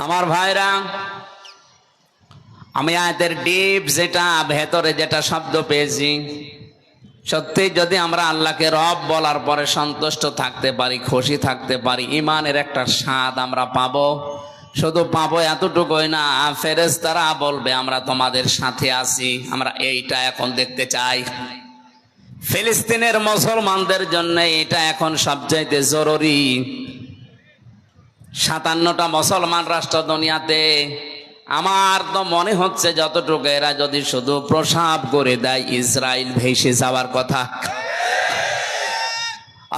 আমার ভাইরা? আমি আয়াতের ডিপ যেটা ভেতরে যেটা শব্দ পেয়েছি, সত্যি যদি আমরা আল্লাহকে রব বলার পরে সন্তুষ্ট থাকতে পারি, খুশি থাকতে পারি, ইমানের একটা স্বাদ আমরা পাবো। শুধু পাবো এতটুকুই না, ফেরেশতারা বলবে আমরা তোমাদের সাথে আছি। আমরা এইটা এখন দেখতে চাই। ফিলিস্তিনের মুসলমানদের জন্য এটা এখন সবচাইতে জরুরি। 57টা মুসলমান রাষ্ট্র দুনিয়াতে, আমার তো মনে হচ্ছে যতটুকু এরা যদি শুধু প্রসাব করে দেয়, ইসরায়েল ভেসে যাওয়ার কথা।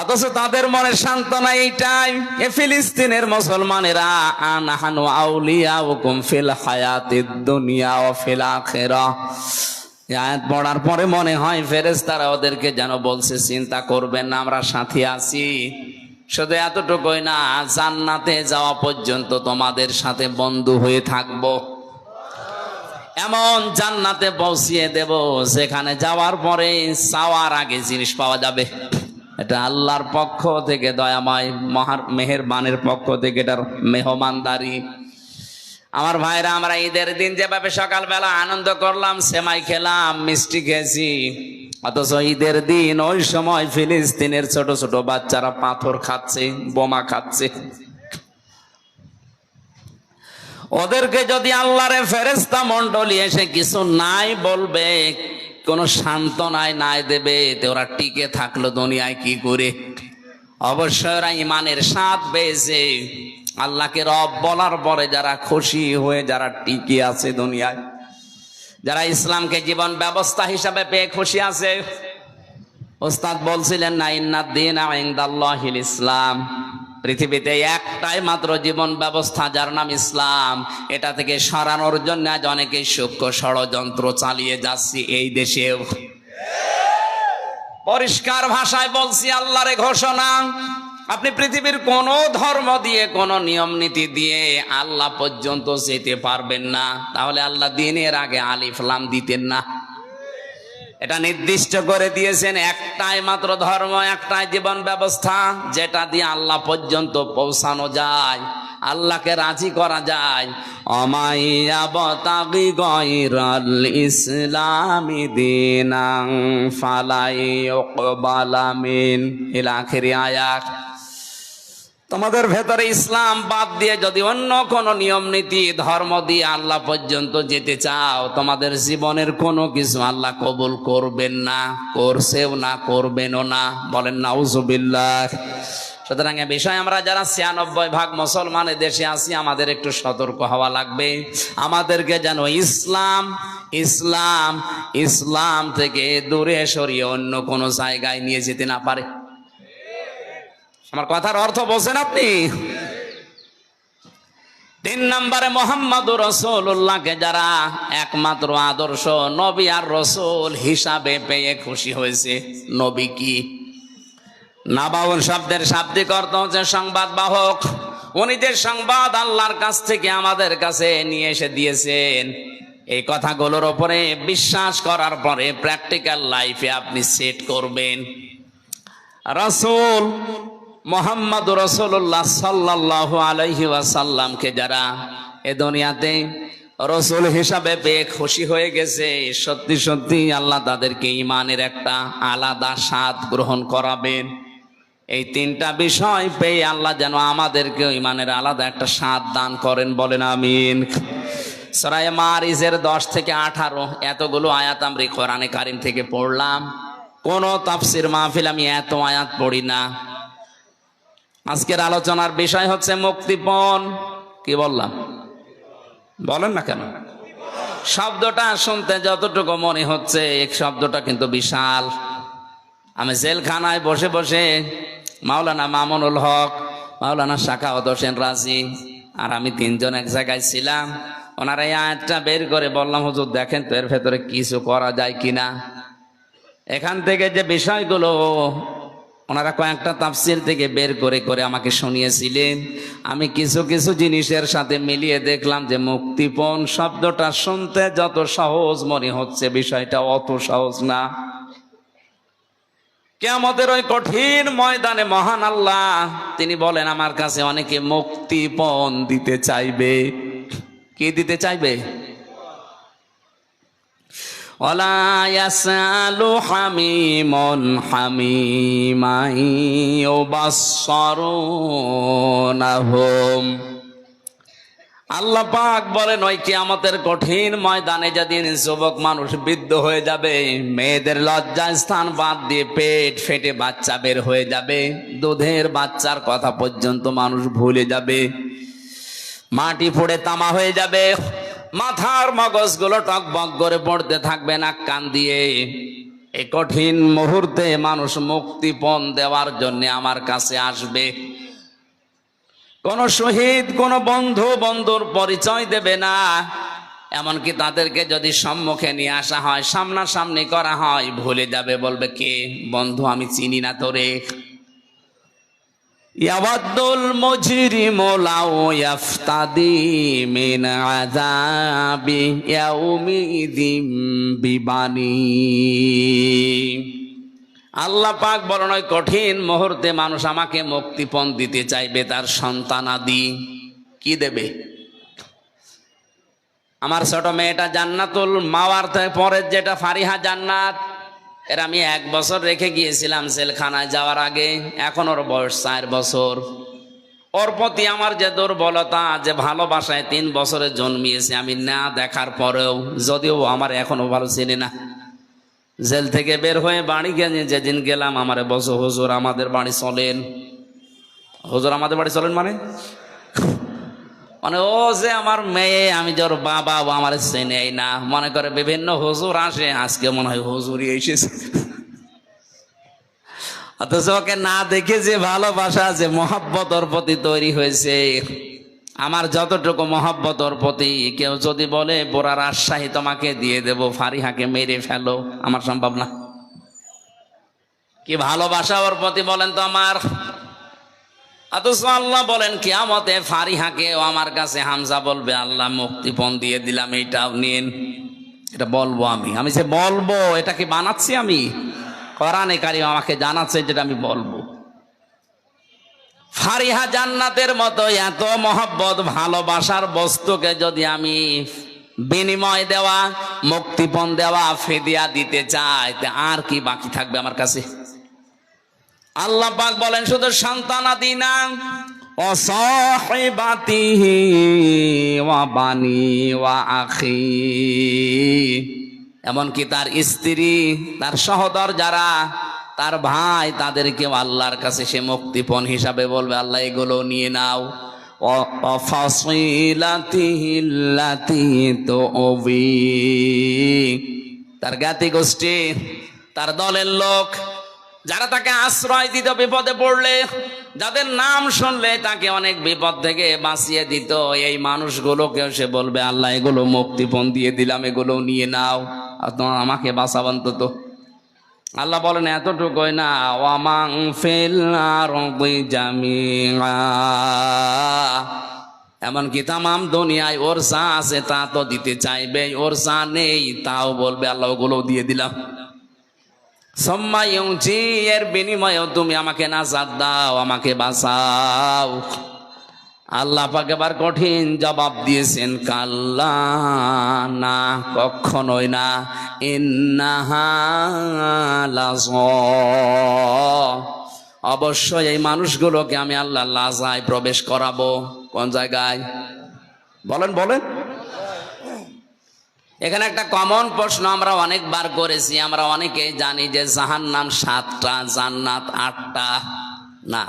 অথচ তাদের মনে সান্ত্বনা এইটাই, এ ফিলিস্তিনের মুসলমানেরা, আনাহানু আউলিয়াউকুম ফিল হায়াতিদ দুনিয়া ওয়া ফিল আখিরাহ। আয়াত পড়ার পরে মনে হয় ফেরেশতারা ওদেরকে যেন বলছে, চিন্তা করবেন না, আমরা সাথে আছি। শুধু এতটুকুই না, জান্নাতে যাওয়া পর্যন্ত তোমাদের সাথে বন্ধু হয়ে থাকবো। এমন জান্নাতে পৌঁছিয়ে দেব যেখানে যাওয়ার পরে চাওয়ার আগে জিনিস পাওয়া যাবে। এটা আল্লাহর পক্ষ থেকে, দয়াময় মেহেরবানের পক্ষ থেকে এটার মেহমানদারি। আমার ভাইরা, আমরা ঈদের দিন যেভাবে সকালবেলা আনন্দ করলাম, সেমাই খেলাম, মিষ্টি খেয়েছি, অথচ ঈদের দিন ওই সময় ফিলিস্তিনের ছোট ছোট বাচ্চারা পাথর খাচ্ছে, বোমা খাচ্ছে। ওদেরকে যদি আল্লাহর ফেরেশতা মণ্ডলী এসে কিছু নাই বলবে, কোনো সান্ত্বনায় নাই দেবে, তো ওরা টিকে থাকলো দুনিয়ায় কি করে? অবশ্যই ওরা ইমানের স্বাদ পেয়েছে। আল্লাহকে রব বলার পরে যারা খুশি হয়ে, যারা টিকে আছে দুনিয়ায়, যারা ইসলামকে জীবন ব্যবস্থা হিসাবে পেয়ে খুশি আছে। ওস্তাদ বলছিলেন না, ইন্নাদ-দীনা ইনদাল্লাহিল ইসলাম, পৃথিবীতে একটাই মাত্র জীবন ব্যবস্থা যার নাম ইসলাম। এটা থেকে সরানোর জন্য আজ অনেকে সূক্ষ্ম ষড়যন্ত্র চালিয়ে যাচ্ছে এই দেশেও। পরিষ্কার ভাষায় বলছি, আল্লাহর ঘোষণা, আপনি পৃথিবীর কোন ধর্ম দিয়ে, কোন নিয়ম নীতি দিয়ে আল্লাহ পর্যন্ত যেতে পারবেন না। তাহলে আল্লাহ দিনের আগে আলিফ লাম দিতেন না। এটা নির্দিষ্ট করে দিয়েছেন, একটাই মাত্র ধর্ম, একটাই জীবন ব্যবস্থা যেটা দিয়ে আল্লাহ পর্যন্ত পৌঁছানো যায়। আল্লাহকে রাজি করা যায়। অমাইয়া বতাগি গায়রাল ইসলামি দীনান ফালাই ইউকবালা মিন ইলা আখিরি আয়াত। তোমাদের ভেতরে ইসলাম বাদ দিয়ে যদি অন্য কোন নিয়ম নীতি ধর্ম দিয়ে আল্লাহ পর্যন্ত যেতে চাও, তোমাদের জীবনের কোনো কিছু আল্লাহ কবুল করবেন না, করছেও না, করবেনও না। বলেন নাউজুবিল্লাহ। সুতরাং এ বিষয়ে আমরা যারা ৯৬% মুসলমানের দেশে আছি, আমাদের একটু সতর্ক হওয়া লাগবে। আমাদেরকে যেন ইসলাম ইসলাম ইসলাম থেকে দূরে সরিয়ে অন্য কোনো জায়গায় নিয়ে যেতে না পারে। আমার কথার অর্থ বলছেন আপনি? ৩ নম্বরে মুহাম্মদুর রাসূলুল্লাহকে যারা একমাত্র আদর্শ নবী আর রাসূল হিসাবে পেয়ে খুশি হয়েছে। নবী কি? নাবাউন শব্দের শাব্দিক অর্থ হচ্ছে সংবাদ বাহক। উনি যে সংবাদ আল্লাহর কাছ থেকে আমাদের কাছে নিয়ে এসে দিয়েছেন, এই কথাগুলোর উপরে বিশ্বাস করার পরে প্র্যাকটিক্যাল লাইফে আপনি সেট করবেন। রাসূল মুহাম্মদুর রাসূলুল্লাহ সাল্লাল্লাহু আলাইহি ওয়াসাল্লামকে যারা এ দুনিয়াতে রাসূল হিসাবে পেয়ে খুশি হয়ে গেছে, সত্যি সত্যি আল্লাহ তাদেরকে ঈমানের একটা আলাদা স্বাদ গ্রহণ করাবেন। এই ৩টা বিষয় পেয়ে আল্লাহ যেন আমাদেরকে ঈমানের আলাদা একটা স্বাদ দান করেন। বলেন আমিন। সূরা মারিজের ১০ থেকে ১৮ এতগুলো আয়াত আমরা কোরআনে কারীম থেকে পড়লাম। কোন তাফসীর মাহফিল আমি এত আয়াত পড়ি না। আজকের আলোচনার বিষয় হচ্ছে মুক্তিপণ। কি বললাম? বলেন না কেন? শব্দটা শুনতে যতটুকু মনে হচ্ছে, এই শব্দটা কিন্তু বিশাল। আমি জেলখানায় বসে বসে মাওলানা মামুনুল হক, মাওলানা সাখাওয়াত হোসেন রাজি আর আমি ৩ জন এক জায়গায় ছিলাম। ওনারা এই আয়াতটা বের করে বললাম, হুজুর দেখেন তো এর ভেতরে কিছু করা যায় কিনা। এখান থেকে যে বিষয়গুলো ওনারা কয়েকটা তাফসীর থেকে বের করে করে আমাকে শুনিয়েছিলেন, আমি কিছু কিছু জিনিসের সাথে মিলিয়ে দেখলাম যে মুক্তিপণ শব্দটা শুনতে যত সহজ মনে হচ্ছে, বিষয়টা অত সহজ না। কিয়ামতের ওই কঠিন ময়দানে মহান আল্লাহ তিনি বলেন, আমার কাছে অনেকে মুক্তিপণ দিতে চাইবে। কি দিতে চাইবে? ওয়ালা ইয়াসালু হামিমুন হামিমান ইউবাসসারুনাহুম। আল্লাহ পাক বলেন, ওই কিয়ামতের কঠিন ময়দানে যেদিন যুবক মানুষ বৃদ্ধ হয়ে যাবে, মেয়েদের লজ্জা স্থান বাদ দিয়ে পেট ফেটে বাচ্চা বের হয়ে যাবে, দুধের বাচ্চার কথা পর্যন্ত মানুষ ভুলে যাবে, মাটি পড়ে তামা হয়ে যাবে, মাথার মগজগুলো টকবক করে পড়তে থাকবে নাক কান দিয়ে। এই কঠিন মুহূর্তে মানুষ মুক্তিপণ দেওয়ার জন্য আমার কাছে আসবে। কোন শহীদ, কোন বন্ধু বন্ধুর পরিচয় দেবে না। এমনকি তাদেরকে যদি সম্মুখে নিয়ে আসা হয়, সামনাসামনি করা হয়, ভুলে যাবে, বলবে কে? বন্ধু আমি চিনি না তোরে। ইয়াওয়াদ্দুল মুজরিমু লাউ ইয়াফতাদি মিন আযাবি ইয়াউমিযিম বিবানি। আল্লাহ পাক বলেন, ওই কঠিন মুহূর্তে মানুষ আমাকে মুক্তিপণ দিতে চাইবে তার সন্তানাদি। কি দেবে? আমার ছোট মেয়েটা জান্নাতুল মাওয়ার পরের যেটা ফারিহা জান্নাত, এর আমি 1 বছর রেখে গিয়েছিলাম জেলখানায় যাওয়ার আগে। এখন ওর বয়স 4 বছর। ওর প্রতি আমার যে দুর্বলতা, যে ভালোবাসায় 3 বছরে জন্মিয়েছে, আমি না দেখার পরেও, যদিও আমার এখনো ভালো চিনি না, জেল থেকে বের হয়ে বাড়ি গিয়ে যেদিন গেলাম, আমার বছর হুজুর আমাদের বাড়ি চলেন। হুজুর আমাদের বাড়ি চলেন মানে ও যে আমার মেয়ে, আমি যে ওর বাবা, ও আমার চেনেই না, মনে করে বিভিন্ন হুজুর আসে, আজকে মনে হয় হুজুরই এসেছে। অথচ ওকে না দেখে যে ভালোবাসা, যে মহব্বত ওর প্রতি তৈরি হয়েছে, আমার যতটুকু মহব্বত ওর প্রতি, কেউ যদি বলে পুরা রাজশাহী তোমাকে দিয়ে দেব, ফারিহাকে মেরে ফেলো, আমার সম্ভব না। কি ভালোবাসা ওর প্রতি বলেন তো আমার। অথচ আল্লাহ বলেন কিয়ামতে ফারিহাকে ও আমার কাছে হামজা বলবে, আল্লাহ মুক্তিপণ দিয়ে দিলাম, এইটাও নিন। এটা বলবো আমি যে বলবো, এটা কি বানাচ্ছি আমি? কোরআনে কারীম আমাকে জানাচ্ছে যেটা আমি বলবো। ফারিহা জান্নাতের মতো এত মহব্বত ভালোবাসার বস্তুকে যদি আমি বিনিময় দেওয়া, মুক্তিপণ দেওয়া, ফিদিয়া দিতে চাই, তা আর কি বাকি থাকবে আমার কাছে? আল্লাহ পাক বলেন শুধু সন্তানাদি না, অসাহিবাতিহি ওয়া বানি ওয়া আখি, এমনকি তার স্ত্রী, তার সহোদর যারা, তার ভাই, তাদেরকেও আল্লাহর কাছে সে মুক্তিপণ হিসাবে বলবে আল্লাহ এগুলো নিয়ে নাও। তার জ্ঞাতি গোষ্ঠী, তার দলের লোক যারা তাকে আশ্রয় দিত বিপদে পড়লে, যাদের নাম শুনলে তাকে অনেক বিপদ থেকে বাঁচিয়ে দিত, এই মানুষগুলোকেও সে বলবে আল্লাহ এগুলো মুক্তিপণ দিয়ে দিলাম, এগুলো নিয়ে নাও, আমাকে বাঁচাবান তো। আল্লাহ বলেন এতটুকুই না, ওয়ামাং ফিল আরদি জামিআ, এমনকি তামাম দুনিয়ায় ওর যা আছে তা তো দিতে চাইবে, ওর যা নেই তাও বলবে আল্লাহ ওগুলো দিয়ে দিলাম। সুম্মা ইউজি, এর বিনিময়েও তুমি আমাকে নাজাত দাও, আমাকে বাঁচাও। আল্লাহ পাক এবার কঠিন জবাব দিয়েছেন, কাল্লা, না, কখনোই না, ইন্নাহা লাযা, অবশ্যই এই মানুষগুলোকে আমি আল্লাহ লাজায় প্রবেশ করাবো। কোন জায়গায় বলেন বলেন? এখানে একটা কমন প্রশ্ন আমরা অনেকবার করেছি, আমরা অনেকেই জানি যে জাহান্নাম 7টা, জান্নাত 8টা। না,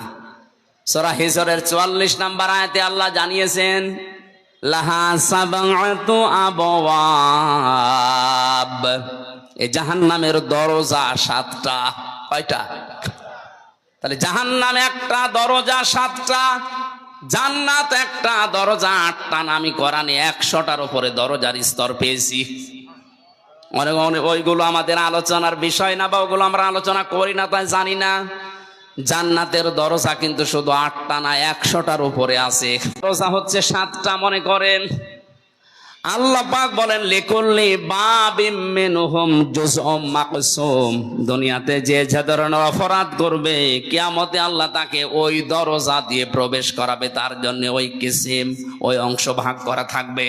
সূরা হিজরের 44 নম্বর আয়াতে আল্লাহ জানিয়েছেন লাহা সাবআতু আবওয়াব, এই জাহান্নামের দরজা 7টা। কয়টা? তাহলে জাহান্নাম একটা দরজা 7টা, জান্নাত একটা দরজা 8টা। আমি কোরআনে 100টার উপরে দরজার স্তর পেয়েছি। ওইগুলো আমাদের আলোচনার বিষয় না, বা ওগুলো আমরা আলোচনা করি না, তাই জানি না। জান্নাতের দরজা কিন্তু শুধু 8টা না, 100টার উপরে আছে। দরজা হচ্ছে 7টা মনে করেন। আল্লাহ পাক বলেন লিকুল্লি বাবিম মিনহুম জুজউম মাকসুম, দুনিয়াতে যে যে ধরনের অপরাধ করবে কিয়ামতে আল্লাহ তাকে ওই দরজা দিয়ে প্রবেশ করাবে, তার জন্য ওই কিসিম, ওই অংশ ভাগ করা থাকবে।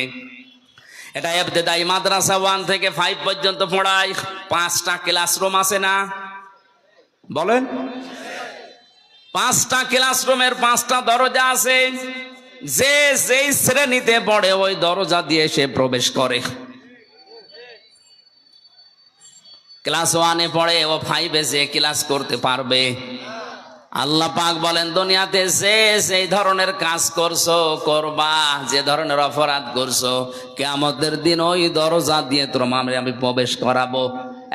এটা ইবতেদাই মাদ্রাসা 1 থেকে 5 পর্যন্ত পড়ায়। 5টা ক্লাসরুম আছে না? বলেন, 5টা ক্লাসরুমের 5টা দরজা আছে। যে যেই শ্রেণীতে পড়ে ওই দরজা দিয়ে সে প্রবেশ করে। ক্লাস 1-এ পড়ে, ও 5-এ যে ক্লাস করতে পারবে। আল্লাহ পাক বলেন দুনিয়াতে যে সেই ধরনের কাজ করছো, করবা, যে ধরনের অপরাধ করছো, কিয়ামতের দিন ওই দরজা দিয়ে তোমাকে আমি প্রবেশ করাবো।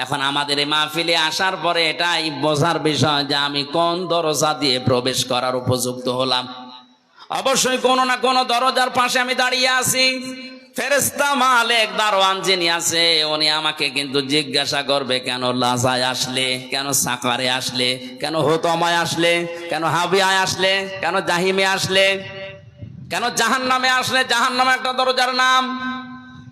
এখন আমাদের এই মাহফিলে আসার পরে এটাই বোঝার বিষয় যে আমি কোন দরজা দিয়ে প্রবেশ করার উপযুক্ত হলাম। অবশ্যই কোনো না কোনো দরজার পাশে আমি দাঁড়িয়ে আছি। ফেরেশতা মালেক দারওয়ান যিনি আছে, উনি আমাকে কিন্তু জিজ্ঞাসা করবে কেন লাজায় আসলে, কেন সাকারে আসলে, কেন হুতমায় আসলে, কেন হাবিয়ায় আসলে, কেন জাহিমে আসলে, কেন জাহান্নামে আসলে। জাহান্নাম একটা দরজার নাম।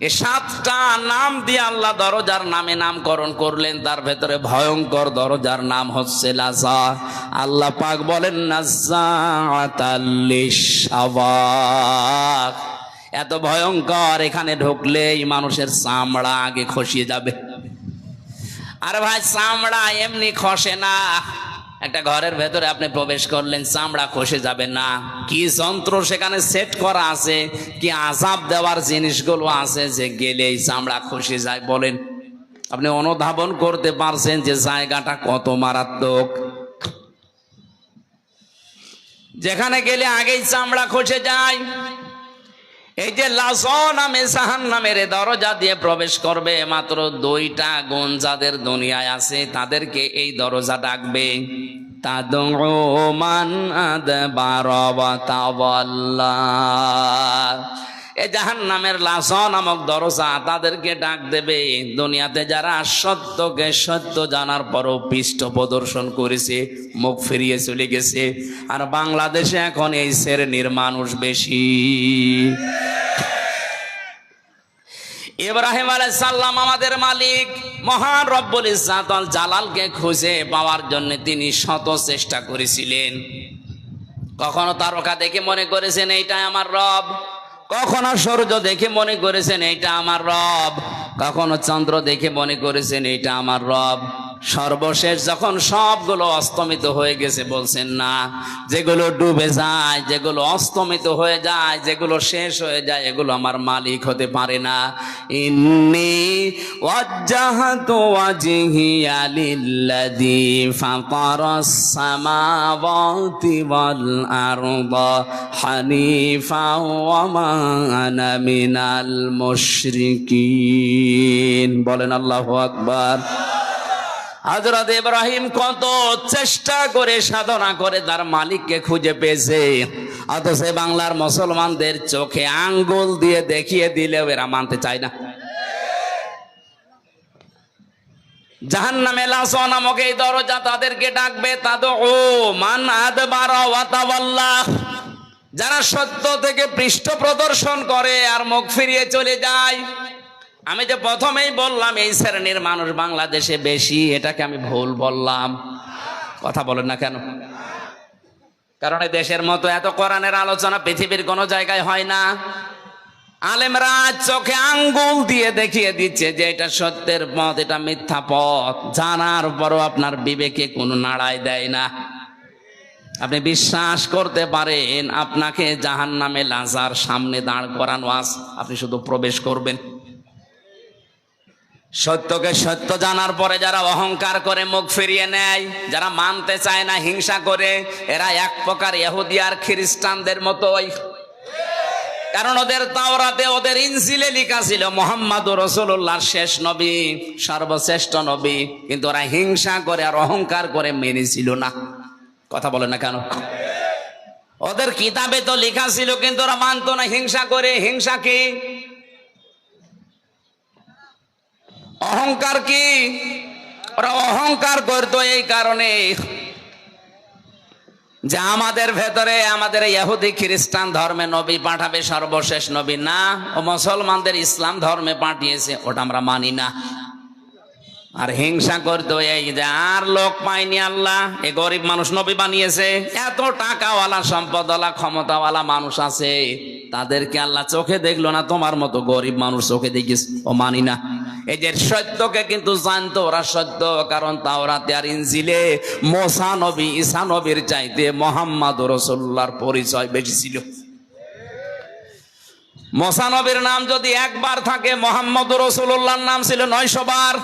এই 7টা নাম দিয়ে আল্লাহ দরজার নামে নামকরণ করলেন। তার ভেতরে ভয়ঙ্কর দরজার নাম হচ্ছে লাজা। আল্লাহ পাক বলেন নাজ্জাআতাল লিশাওয়া, এত ভয়ঙ্কর, এখানে ঢুকলেই মানুষের চামড়া আগে খসিয়ে যাবে। আরে ভাই, চামড়া এমনি খসে না। একটা ঘরের ভেতরে আপনি প্রবেশ করলেন, চামড়া খসে যাবে না। কি যন্ত্র সেখানে সেট করা আছে, কি আযাব দেওয়ার জিনিসগুলো আছে যে গেলেই চামড়া খসে যায়। বলেন, আপনি অনুধাবন করতে পারছেন যে জায়গাটা কত মারাত্মক। যেখানে গেলে আগেই চামড়া খসে যায়। এই যে লাজা নামে জাহান্নামের দরজা দিয়ে প্রবেশ করবে, মাত্র 2টা গুণ যাদের দুনিয়ায় আছে তাদেরকে এই দরজা ডাকবে। তাদউ মান আদবারা ওয়া তাওয়াল্লা, এই জাহান্নামের লাজা নামক দরজা তাদেরকে ডাক দেবে দুনিয়াতে যারা সত্যকে সত্য জানার পরও পৃষ্ঠ প্রদর্শন করেছে, মুখ ফিরিয়ে চলে গেছে। আর বাংলাদেশে এখন এই শ্রেণীর মানুষ বেশি। ইব্রাহিম আলাইহিস সালাম আমাদের মালিক মহান রব্বুল ইজ্জাত ওয়াল জালালকে খুঁজে পাওয়ার জন্য তিনি শত চেষ্টা করেছিলেন। কখনো তারকা দেখে মনে করেছেন এইটা আমার রব, কখনো সূর্য দেখে মনে করেছেন এইটা আমার রব, কখনো চন্দ্র দেখে মনে করেছেন এইটা আমার রব। সর্বশেষ যখন সবগুলো অস্তমিত হয়ে গেছে বলছেন না, যেগুলো ডুবে যায়, যেগুলো অস্তমিত হয়ে যায়, যেগুলো শেষ হয়ে যায়, এগুলো আমার মালিক হতে পারে না। ইন্নী ওয়াজ্জাহতু ওয়াজহিয়া লিল্লাযী ফাতারাস সামাওয়াতি ওয়াল আরদা হানিফাও ওয়া মা আনা মিনাল মুশরিকিন। বলেন আল্লাহু আকবার। হযরত ইব্রাহিম কত চেষ্টা করে সাধনা করে তার মালিককে খুঁজে পেয়েছে, অথচ বাংলার মুসলমানদের চোখে আঙ্গুল দিয়ে দেখিয়ে দিলেও এরা মানতে চায় না। জাহান্নামে লাসা নামক এই দরজা তাদেরকে ডাকবে, তাদউ মান আদবারা ওয়া তাওয়াল্লা। যারা সত্য থেকে পৃষ্ঠ প্রদর্শন করে আর মুখ ফিরিয়ে চলে যায়। আমি যে প্রথমেই বললাম এই শ্রেণীর মানুষ বাংলাদেশে বেশি, এটাকে আমি ভুল বললাম? কথা বলেন না কেন? কারণ এই দেশের মতো এত কোরআনের আলোচনা পৃথিবীর কোনো জায়গায় হয় না। আলেমরা চোখে আঙ্গুল দিয়ে দেখিয়ে দিচ্ছে যে এটা সত্যের পথ, এটা মিথ্যা পথ, জানার পরও আপনার বিবেকে কোনো নাড়াই দেয় না। আপনি বিশ্বাস করতে পারেন আপনাকে জাহান্নামে লাজার সামনে দাঁড় করানো আছে, আপনি শুধু প্রবেশ করবেন। সত্যকে সত্য জানার পরে যারা অহংকার করে মুখ ফিরিয়ে নেয়, যারা মানতে চায় না হিংসা করে, এরা এক প্রকার ইহুদি আর খ্রিস্টানদের মতোই। কারণ ওদের তাওরাতে, ওদের ইনজিলে লেখা ছিল মুহাম্মদুর রাসূলুল্লাহ শেষ নবী, সর্বশ্রেষ্ঠ নবী, কিন্তু ওরা হিংসা করে আর অহংকার করে মেনেছিল না। কথা বলে না কেন? ওদের কিতাবে তো লেখা ছিল কিন্তু ওরা মানতো না, হিংসা করে। হিংসা কি? অহংকার কি? ওরা অহংকার করতো এই কারণে যে আমাদের ভেতরে, আমাদের ইহুদি খ্রিস্টান ধর্মে নবী পাঠাবে সর্বশেষ নবী না, ও মুসলমানদের ইসলাম ধর্মে পাঠিয়েছে, ওটা আমরা মানি না। আর হিংসা করতো এই যে আর লোক পায়নি আল্লাহ, এই গরিব মানুষ নবী বানিয়েছে, এত টাকাওয়ালা সম্পদওয়ালা ক্ষমতাওয়ালা মানুষ আছে, তাদেরকে আল্লাহ চোখে দেখলো না, তোমার মতো গরিব মানুষ চোখে দেখিস, ও মানি না। এই যে সত্যকে কিন্তু জানতো ওরা সত্য, কারণ তাওরাতে আর ইনজিলে মুসা নবী, ঈসা নবীর চাইতে মুহাম্মদ রাসূলুল্লাহর পরিচয় বেশি ছিল। মুসা নবীর নাম যদি একবার থাকে, মুহাম্মদ রাসূলুল্লাহর নাম ছিল 900 বার।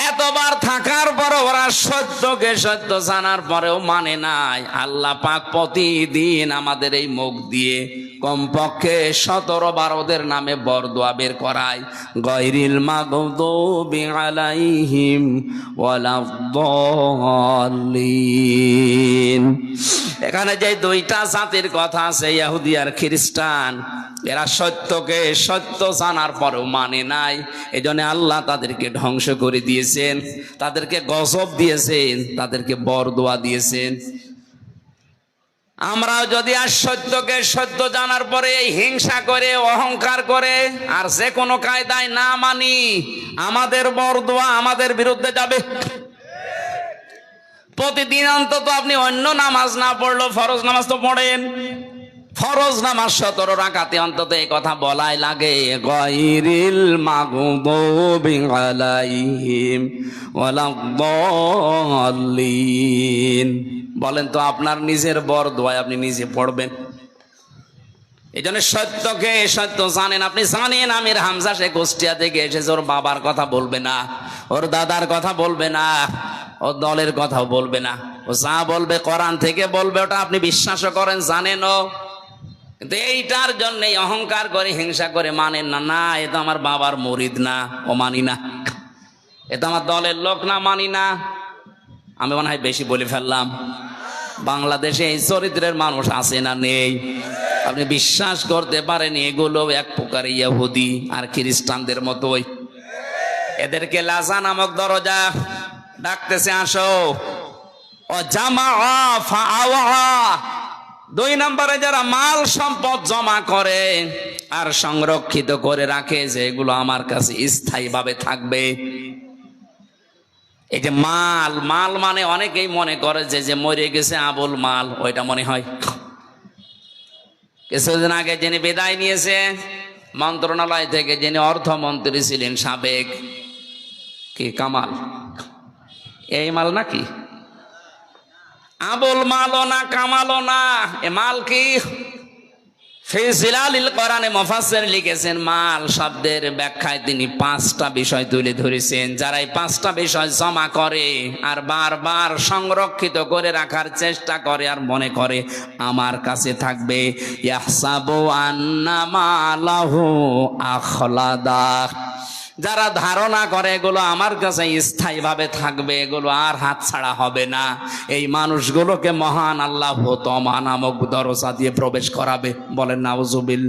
এতবার থাকার পরে ওরা সত্যকে সত্য জানার পরেও মানে নাই। আল্লাহ পাক প্রতিদিন আমাদের এই মুখ দিয়ে কমপক্ষে 17 বার ওদের নামে বরদোয়া বের করায়, গায়রিল মাগদুবি আলাইহিম ওয়ালাদ-দাল্লিন। এখানে যে দুইটা জাতির কথা আছে, ইহুদি আর খ্রিস্টান, এরা সত্যকে সত্য জানার পরেও মানে নাই। এজন্য আল্লাহ তাদেরকে ধ্বংস করে দিয়েছেন, তাদেরকে গজব দিয়েছেন, তাদেরকে বরদোয়া দিয়েছেন। আমরাও যদি আর সত্যকে সত্য জানার পরে হিংসা করে, অহংকার করে আর যে কোনো কায়দায় না মানি, আমাদের বরদোয়া আমাদের বিরুদ্ধে যাবে। প্রতিদিন অন্তত আপনি অন্য নামাজ না পড়লেও ফরজ নামাজ তো পড়েন। ফরজ নামাজ 17 রাকাতে অন্তত এই কথা বলাই লাগে, গায়রিল মাগদুবি আলাইহিম ওয়ালাদ-দাল্লিন। বলেন তো আপনার নিজের বরদোয়া আপনি নিজে পড়বেন? এই জন্য সত্যকে সত্য জানেন। আপনি জানেন আমির হামজা সে কুষ্টিয়া থেকে এসেছে, ওর বাবার কথা বলবে না, ওর দাদার কথা বলবে না, ও দলের কথাও বলবে না, ও যা বলবে কোরআন থেকে বলবে, ওটা আপনি বিশ্বাসও করেন, জানেনও। কিন্তু এইটার জন্য অহংকার করে হিংসা করে মানেন না। না, এ তো আমার বাবার মুরিদ না, ও মানি না। এ তো আমার দলের লোক না, মানি না। আমি মনে হয় বেশি বলে ফেললাম। বাংলাদেশে এই চরিত্রের মানুষ আছে না নেই? আপনি বিশ্বাস করতে পারেন এগুলো এক প্রকার ইহুদি আর খ্রিস্টানদের মতোই। এদেরকে লাজা নামক দরজা ডাকতেছে, আসো। ও জামা ফাআওয়া, 2 নম্বরে যারা মাল সম্পদ জমা করে আর সংরক্ষিত করে রাখে যে এগুলো আমার কাছে স্থায়ীভাবে থাকবে, এই যে মাল, মাল মানে অনেকেই মনে করে যে যে মরে গেছে আবুল মাল, ওইটা মনে হয়। কিছুদিন আগে যিনি বিদায় নিয়েছে মন্ত্রণালয় থেকে, যিনি অর্থমন্ত্রী ছিলেন সাবেক, কি কামাল, এই মাল নাকি? আবুল মালও না, কামালও না, এ মাল কি? ফি জিলালিল কোরআনে মুফাসসির লিখেছেন, মাল শব্দের ব্যাখ্যায় তিনি 5টা বিষয় তুলে ধরেছেন। যারা এই 5টা বিষয় জমা করে আর বারবার সংরক্ষিত করে রাখার চেষ্টা করে আর মনে করে আমার কাছে থাকবে, ইয়াহসাবু আন্না মালাহু আখলাদা, যারা ধারণা করে এগুলো আমার কাছে স্থায়ীভাবে থাকবে, এগুলো আর হাত ছাড়া হবে না, এই মানুষগুলোকে মহান আল্লাহ হুতমা নামক দরজা দিয়ে প্রবেশ করাবে। বলেন নাউজুবিল।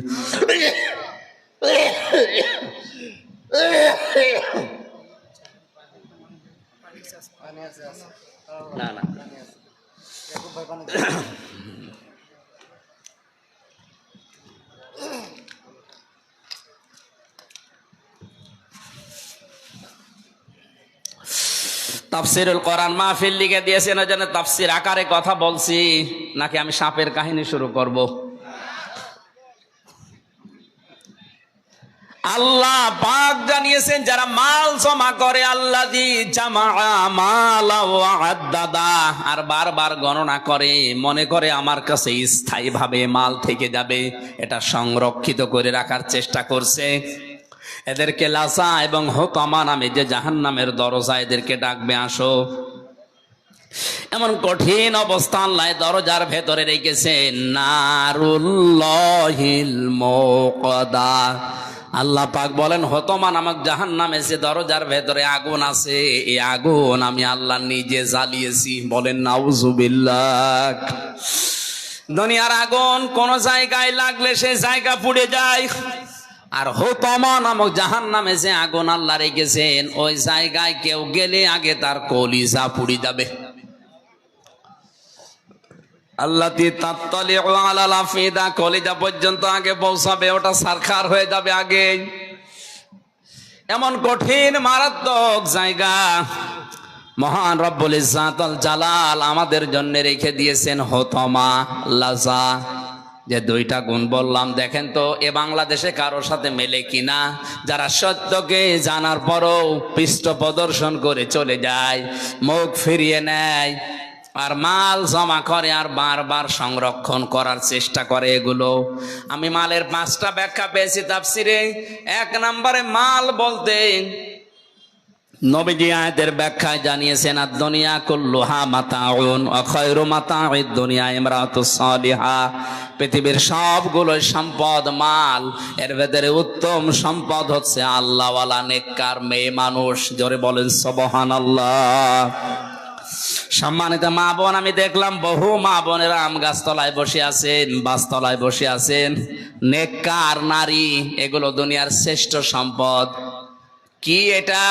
না না, তাফসিরুল কোরআন মাহফিল লিখে দিয়েছেন, ওই জন্য তাফসির আকারে কথা বলছি, নাকি আমি সাপের কাহিনী শুরু করব? আল্লাহ পাক জানিয়েছেন, যারা মাল জমা করে, আল্লাযী জামাআ মালা ওয়া আদ্দাদা, আর বারবার গণনা করে, মনে করে আমার কাছে স্থায়ীভাবে মাল থেকে যাবে, এটা সংরক্ষিত করে রাখার চেষ্টা করছে, এদেরকে লাসা এবং হুতামা নামে যে জাহান্নামের দরজা, এদেরকে ডাকবে আসো। এমন কঠিন অবস্থা আল্লাহ দরজার ভেতরে রেখেছেন, নারুল্লাহিল মুকদা। আল্লাহ পাক বলেন, হুতামা নামক জাহান্নামে যে দরজার ভেতরে আগুন আছে, এই আগুন আমি আল্লাহ নিজে জ্বালিয়েছি। বলেন নাউজুবিল্লাহ। দুনিয়ার আগুন কোন জায়গায় লাগলে সেই জায়গা পুড়ে যায়, আর হুতামা নামক জাহান্নামে যে আগুন আল্লাহ রেখেছেন, ওই জায়গায় কেউ গেলে আগে তার কলিজা পুড়ে যাবে। আল্লাতী তাত্তালিউ আলাল আফিদা, কলিজা পর্যন্ত আগে পৌঁছাবে, ওটা সারখার হয়ে যাবে আগে। এমন কঠিন মারাত্মক জায়গা মহান রব্বুল ইজ্জাত আল জালাল আমাদের জন্য রেখে দিয়েছেন হুতামা, লাজা। যে 2টা গুণ বললাম, দেখেন তো এ বাংলাদেশে কারোর সাথে মেলে কিনা? যারা সত্যকে জানার পরও পৃষ্ঠ প্রদর্শন করে চলে যায়, মুখ ফিরিয়ে নেয়, আর মাল জমা করে আর বারবার সংরক্ষণ করার চেষ্টা করে। এগুলো আমি মালের 5টা ব্যাখ্যা পেয়েছি তাফসিরে। 1 নম্বরে মাল বলতে নবীজি আয়াতের ব্যাখ্যায় জানিয়েছেন, আদ-দুনিয়া কুল্লুহা মাতাউন ওয়া খায়রু মাতাউদ দুনিয়া ইমরাতুস সালিহা, পৃথিবীর সবগুলো সম্পদ মাল, এর ভেতরে উত্তম সম্পদ হচ্ছে আল্লাহওয়ালা নেককার মেয়ে মানুষ। জোরে বলেন সুবহানাল্লাহ। সম্মানিত মা বোন, আমি দেখলাম বহু মা বোনেরা আম গাছতলায় বসে আছেন, বাসতলায় বসে আছেন, নেককার নারী, এগুলো দুনিয়ার শ্রেষ্ঠ সম্পদ। কি এটা?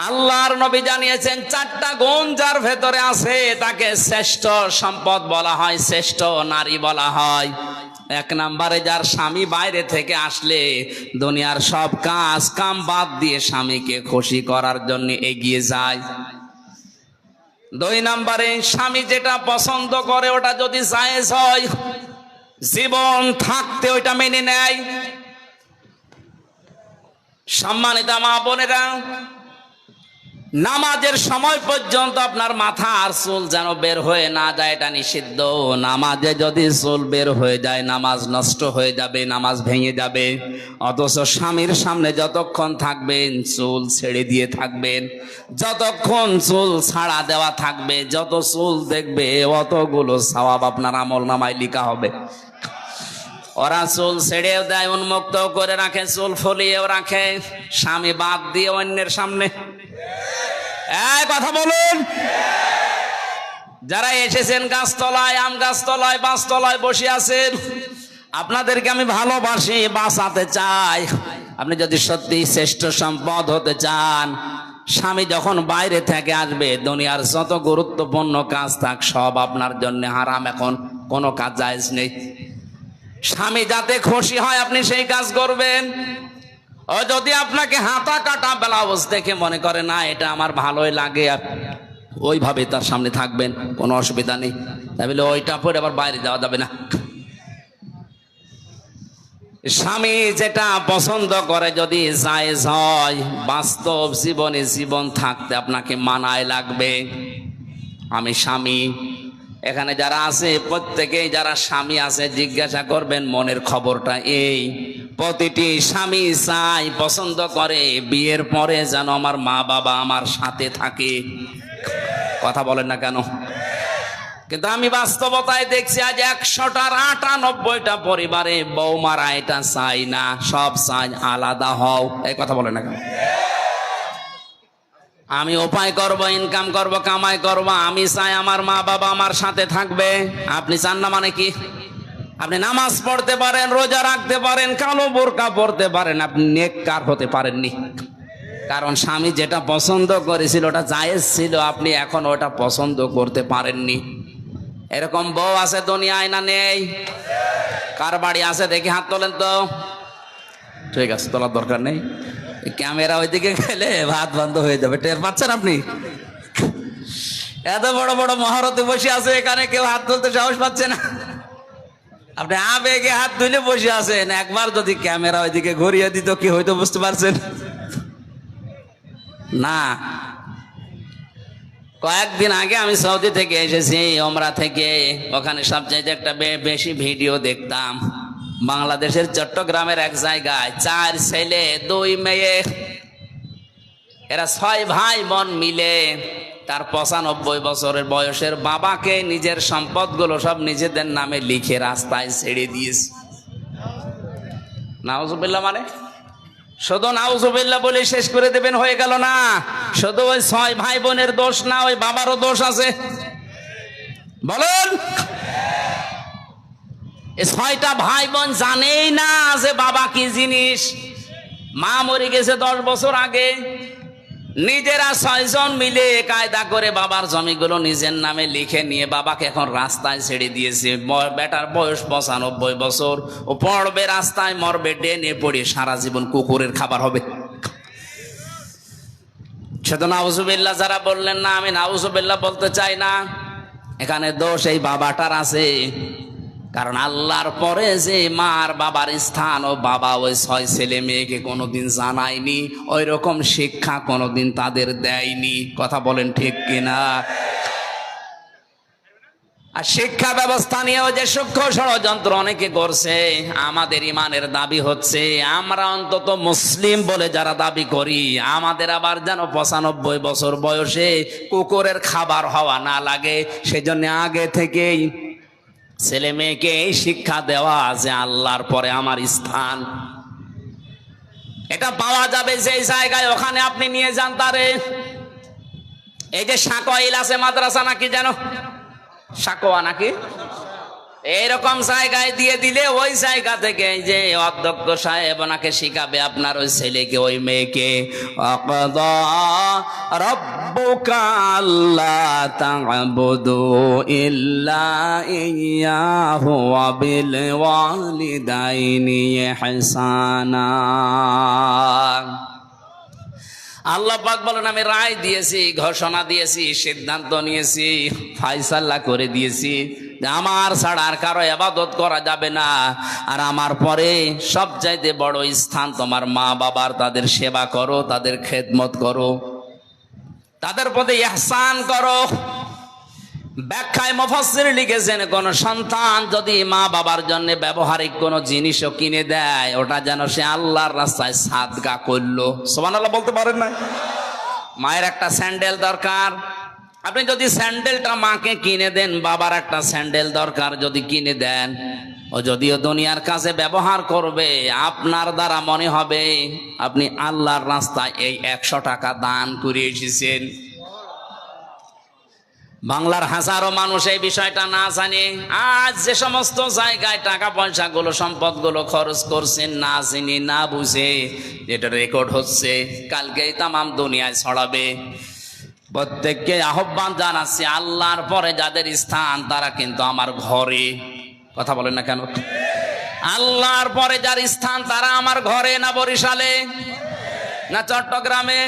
আল্লাহর নবী জানিয়েছেন, 4টা গুণ যার ভেতরে আছে তাকে শ্রেষ্ঠ সম্পদ বলা হয়, শ্রেষ্ঠ নারী বলা হয়। 1 নম্বরে যার স্বামী বাইরে থেকে আসলে দুনিয়ার সব কাজ কাম বাদ দিয়ে স্বামীকে খুশি করার জন্য এগিয়ে যায়। 2 নম্বরে স্বামী যেটা পছন্দ করে ওটা যদি জায়েজ হয়, জীবন থাকতে ওইটা মেনে নেয়। সম্মানিত মা বোনেরা, নামাজের সময় পর্যন্ত আপনার মাথা আর চুল যেন বের হয়ে না যায়, এটা নিষিদ্ধ। নামাজে যদি চুল বের হয়ে যায় নামাজ নষ্ট হয়ে যাবে, নামাজ ভেঙে যাবে। অথচ স্বামীর সামনে যতক্ষণ থাকবেন চুল ছেড়ে দিয়ে থাকবেন, যতক্ষণ চুল ছাড়া দেওয়া থাকবে, যত চুল দেখবে অতগুলো সওয়াব আপনার আমল নামায় লিখা হবে। ওরা চুল ছেড়েও দেয়, উন্মুক্ত করে রাখে, চুল ফলিয়েও রাখে, স্বামী বাদ দিয়ে অন্যের সামনে। কথা বলুন। যারা এসেছেন গাছতলায়, আম গাছতলায়, বাসতলায় বসে আছেন, আপনাদেরকে আমি ভালোবাসি, বাঁচাতে চাই। আপনি যদি সত্যি শ্রেষ্ঠ সম্পদ হতে চান, স্বামী যখন বাইরে থেকে আসবে দুনিয়ার যত গুরুত্বপূর্ণ কাজ থাক সব আপনার জন্য হারাম। এখন কোনো কাজ জায়েজ নেই। স্বামী যাতে খুশি হয় আপনি সেই কাজ করবেন। ও যদি আপনাকে হাতা কাটা ব্লাউজ দেখে মনে করে না এটা আমার ভালোই লাগে, ওইভাবে তার সামনে থাকবেন, কোনো অসুবিধা নেই। তাই বলে ওইটা পরে আবার বাইরে যাওয়া যাবে না। স্বামী যেটা পছন্দ করে যদি জায়েজ হয়, বাস্তব জীবনে জীবন থাকতে আপনাকে মানায় লাগবে। আমি স্বামী, এখানে যারা আছে প্রত্যেকেই যারা স্বামী আছে জিজ্ঞাসা করবেন মনের খবরটা এই, প্রতিটি স্বামী চাই, পছন্দ করে বিয়ের পরে যেন আমার মা বাবা আমার সাথে থাকে। কথা বলেন না কেন? কিন্তু আমি বাস্তবতায় দেখছি আজ 100টার 98টা পরিবারে বৌমারা এটা চাই না, সব চাই আলাদা হও। এই কথা বলেন না কেন? আমি উপায় করব, ইনকাম করব, কামাই করব, আমি চাই আমার মা বাবা আমার সাথে থাকবে। আপনি চান না মানে কি? আপনি নামাজ পড়তে পারেন, রোজা রাখতে পারেন, কালো বোরকা পড়তে পারেন, আপনি নেককার হতে পারেননি। কারণ স্বামী যেটা পছন্দ করেছিল ওটা জায়েজ ছিল, আপনি এখন ওটা পছন্দ করতে পারেননি। এরকম বউ আছে দুনিয়ায় না নেই? কার বাড়ি আছে দেখি হাত তোলেন তো। ঠিক আছে, তোলার দরকার নেই, ক্যামেরা ওইদিকে গেলে ভাত বন্ধ হয়ে যাবে। টের পাচ্ছেন আপনি? এত বড় বড় মহারতে বসে আছে, এখানে কেউ হাত তুলতে সাহস পাচ্ছে না। আপনি আবেগে হাত তুলে বসে আছেন, একবার যদি ক্যামেরা ওইদিকে ঘুরিয়ে দিত কি হয়তো বুঝতে পারছেন না? কয়েকদিন আগে আমি সৌদি থেকে এসেছি, ওমরা থেকে। ওখানে সবচাইতে একটা বেশি ভিডিও দেখতাম বাংলাদেশের চট্টগ্রামের এক জায়গায় 4 ছেলে 2 মেয়ে, এরা 6 ভাই বোন মিলে তার 95 বছরের বয়সের বাবাকে নিজের সম্পদগুলো সব নিজেদের নামে লিখে রাস্তায় ছেড়ে দিয়েছে। নাউজুবিল্লাহ, মানে শুধু নাউজুবিল্লাহ বলে শেষ করে দেবেন হয়ে গেল না। শুধু ওই 6 ভাই বোনের দোষ না, ওই বাবারও দোষ আছে। বলুন, এই 6টা ভাই বোন জানেই না যে বাবা কি জিনিস। মা মরে গেছে 10 বছর আগে, নিজেরা 6 জন মিলে কায়দা করে বাবার জমিগুলো নিজের নামে লিখে নিয়ে বাবাকে এখন রাস্তায় ছেড়ে দিয়েছে। বেটার বয়স 95 বছর, ও পড়বে রাস্তায়, মরবে ডেনে পড়ে, সারা জীবন কুকুরের খাবার হবে। শুধু নাউজুবিল্লাহ যারা বললেন না, আমি নাউজুবিল্লাহ বলতে চাই না, এখানে দোষ এই বাবাটার আছে। কারণ আল্লাহর পরে যে মার বাবার স্থান, ও বাবা ওই 6 ছেলে মেয়েকে কোনোদিন জানায়নি, ওই রকম শিক্ষা কোনোদিন তাদের দেয়নি। কথা বলেন ঠিক কিনা? আর শিক্ষা ব্যবস্থা নিয়েও যে সূক্ষ্ম ষড়যন্ত্র অনেকে করছে। আমাদের ইমানের দাবি হচ্ছে আমরা অন্তত মুসলিম বলে যারা দাবি করি, আমাদের আবার যেন 95 বছর বয়সে কুকুরের খাবার হওয়া না লাগে। সেজন্য আগে থেকেই ছেলে মেয়েকে এই শিক্ষা দেওয়া যে আল্লাহর পরে আমার স্থান। এটা পাওয়া যাবে যেই জায়গায়, ওখানে আপনি নিয়ে যান তারে। এই যে সাকোয়াইল আছে মাদ্রাসা নাকি যেন, সাকোয়া নাকি, এইরকম জায়গায় দিয়ে দিলে ওই জায়গা থেকে যে অধ্যক্ষ সাহেব ওনাকে শিখাবে আপনার ওই ছেলেকে ওই মেয়েকে। ওয়াকাদা রাব্বুকা আল্লা তা'বুদু ইল্লা ইয়্যাহু ওয়া বিল ওয়ালিদাইনি ইহসানা। আল্লাহ পাক বলেন আমি রায় দিয়েছি, ঘোষণা দিয়েছি, সিদ্ধান্ত নিয়েছি, ফায়সালা করে দিয়েছি যে আমার ছাড়া আর কারো ইবাদত করা যাবে না। আর আমার পরে সবচাইতে বড় স্থান তোমার মা বাবার। তাদের সেবা করো, তাদের খেদমত করো, তাদের প্রতি ইহসান করো। ব্যাখ্যায় মুফাসসির লিখেছেন কোন সন্তান যদি মা বাবার জন্য ব্যবহারিক কোনো জিনিসও কিনে দেয়, ওটা যেন সে আল্লাহর রাস্তায় সাদকা করলো। সুবহানাল্লাহ বলতে পারেন না? মায়ের একটা স্যান্ডেল দরকার, আপনি যদি স্যান্ডেলটা মাকে কিনে দেন, বাবার একটা স্যান্ডেল দরকার যদি কিনে দেন, ও যদিও দুনিয়ার কাছে ব্যবহার করবে, আপনার দ্বারা মনে হবে আপনি আল্লাহর রাস্তায় এই 100 টাকা দান করে এসেছেন। বাংলার হাজারো মানুষ এই বিষয়টা না জানে আজ যে সমস্ত জায়গায় টাকা পয়সা গুলো সম্পদ গুলো খরচ করছেন, না জেনে না বুঝে, যেটা রেকর্ড হচ্ছে, কালকেই তামাম দুনিয়ায় ছড়াবে। প্রত্যেককে আহ্বান জানাচ্ছি, আল্লাহর পরে যাদের স্থান তারা কিন্তু আমার ঘরে। কথা বলেন না কেন? আল্লাহর পরে যার স্থান তারা আমার ঘরে না বরিশালে না চট্টগ্রামে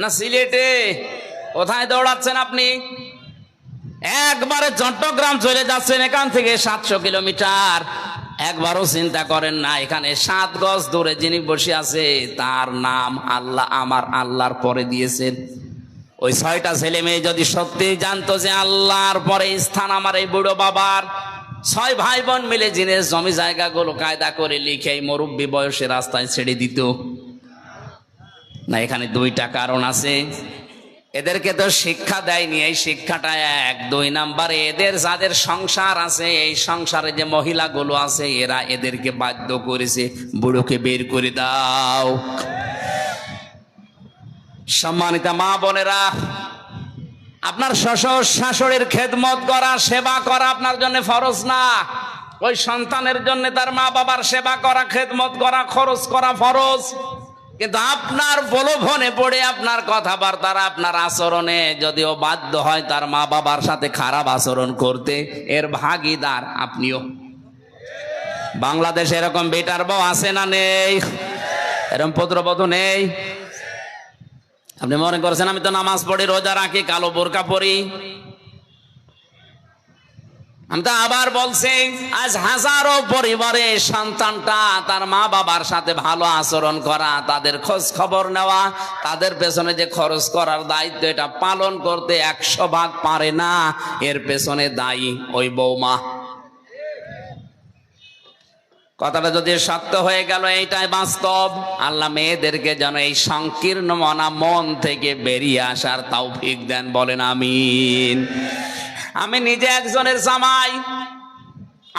না সিলেটে? কোথায় দৌড়াচ্ছেন আপনি? একবারে চট্টগ্রাম চলে যাচ্ছেন এখান থেকে 700 কিলোমিটার। একবারও চিন্তা করেন না এখানে 7 গজ দূরে যিনি বসে আছে তার নাম আল্লাহ আমার আল্লাহর পরে দিয়েছেন। ওই 6টা ছেলে মেয়ে যদি সত্যি জানতো যে আল্লাহর পরে স্থান আমার এই বুড়ো বাবার, 6 ভাই বোন মিলে জিনিস জমি জায়গাগুলো কায়দা করে লিখে মুরব্বী বয়সে রাস্তায় ছেড়ে দিত না। এখানে 2টা কারণ আছে। এদেরকে তো শিক্ষা দেয়নি, এই শিক্ষাটা 1। 2 নাম্বারে এদের যাদের সংসার আছে এই সংসারে যে মহিলাগুলো আছে এরা এদেরকে বাধ্য করেছে বুড়োকে বের করে দাও। সম্মানিত মা বোনেরা, আপনার শ্বশুর শাশুড়ির খেদমত করা সেবা করা আপনার জন্য ফরজ না। ওই সন্তানের জন্য তার মা বাবার সেবা করা খেদমত করা খরচ করা ফরজ। কিন্তু আপনার প্রলোভনে পড়ে আপনার কথাবার্তার আপনার আচরণে যদিও বাধ্য হয় তার মা বাবার সাথে খারাপ আচরণ করতে, এর ভাগীদার আপনিও। বাংলাদেশে এরকম বেটার বউ আছে না নেই? এরকম পুত্রবধূ নেই? আপনি মনে করছেন আমি তো নামাজ পড়ি রোজা রাখি কালো বোরকা পরি? আমি তো আবার বলছি আজ হাজারো পরিবারে সন্তানটা তার মা বাবার সাথে ভালো আচরণ করা, তাদের খোঁজ খবর নেওয়া, তাদের পেছনে যে খরচ করার দায়িত্ব এটা পালন করতে 100 ভাগ পারে না। এর পেছনে দায়ী ওই বৌমা। কথাটা যদি সত্য হয়ে গেল এইটাই বাস্তব। আল্লাহ মেয়েদেরকে যেন এই সংকীর্ণ মনা মন থেকে বেরিয়ে আসার তৌফিক দেন, বলেন আমিন। আমি নিজে একজনের জামাই,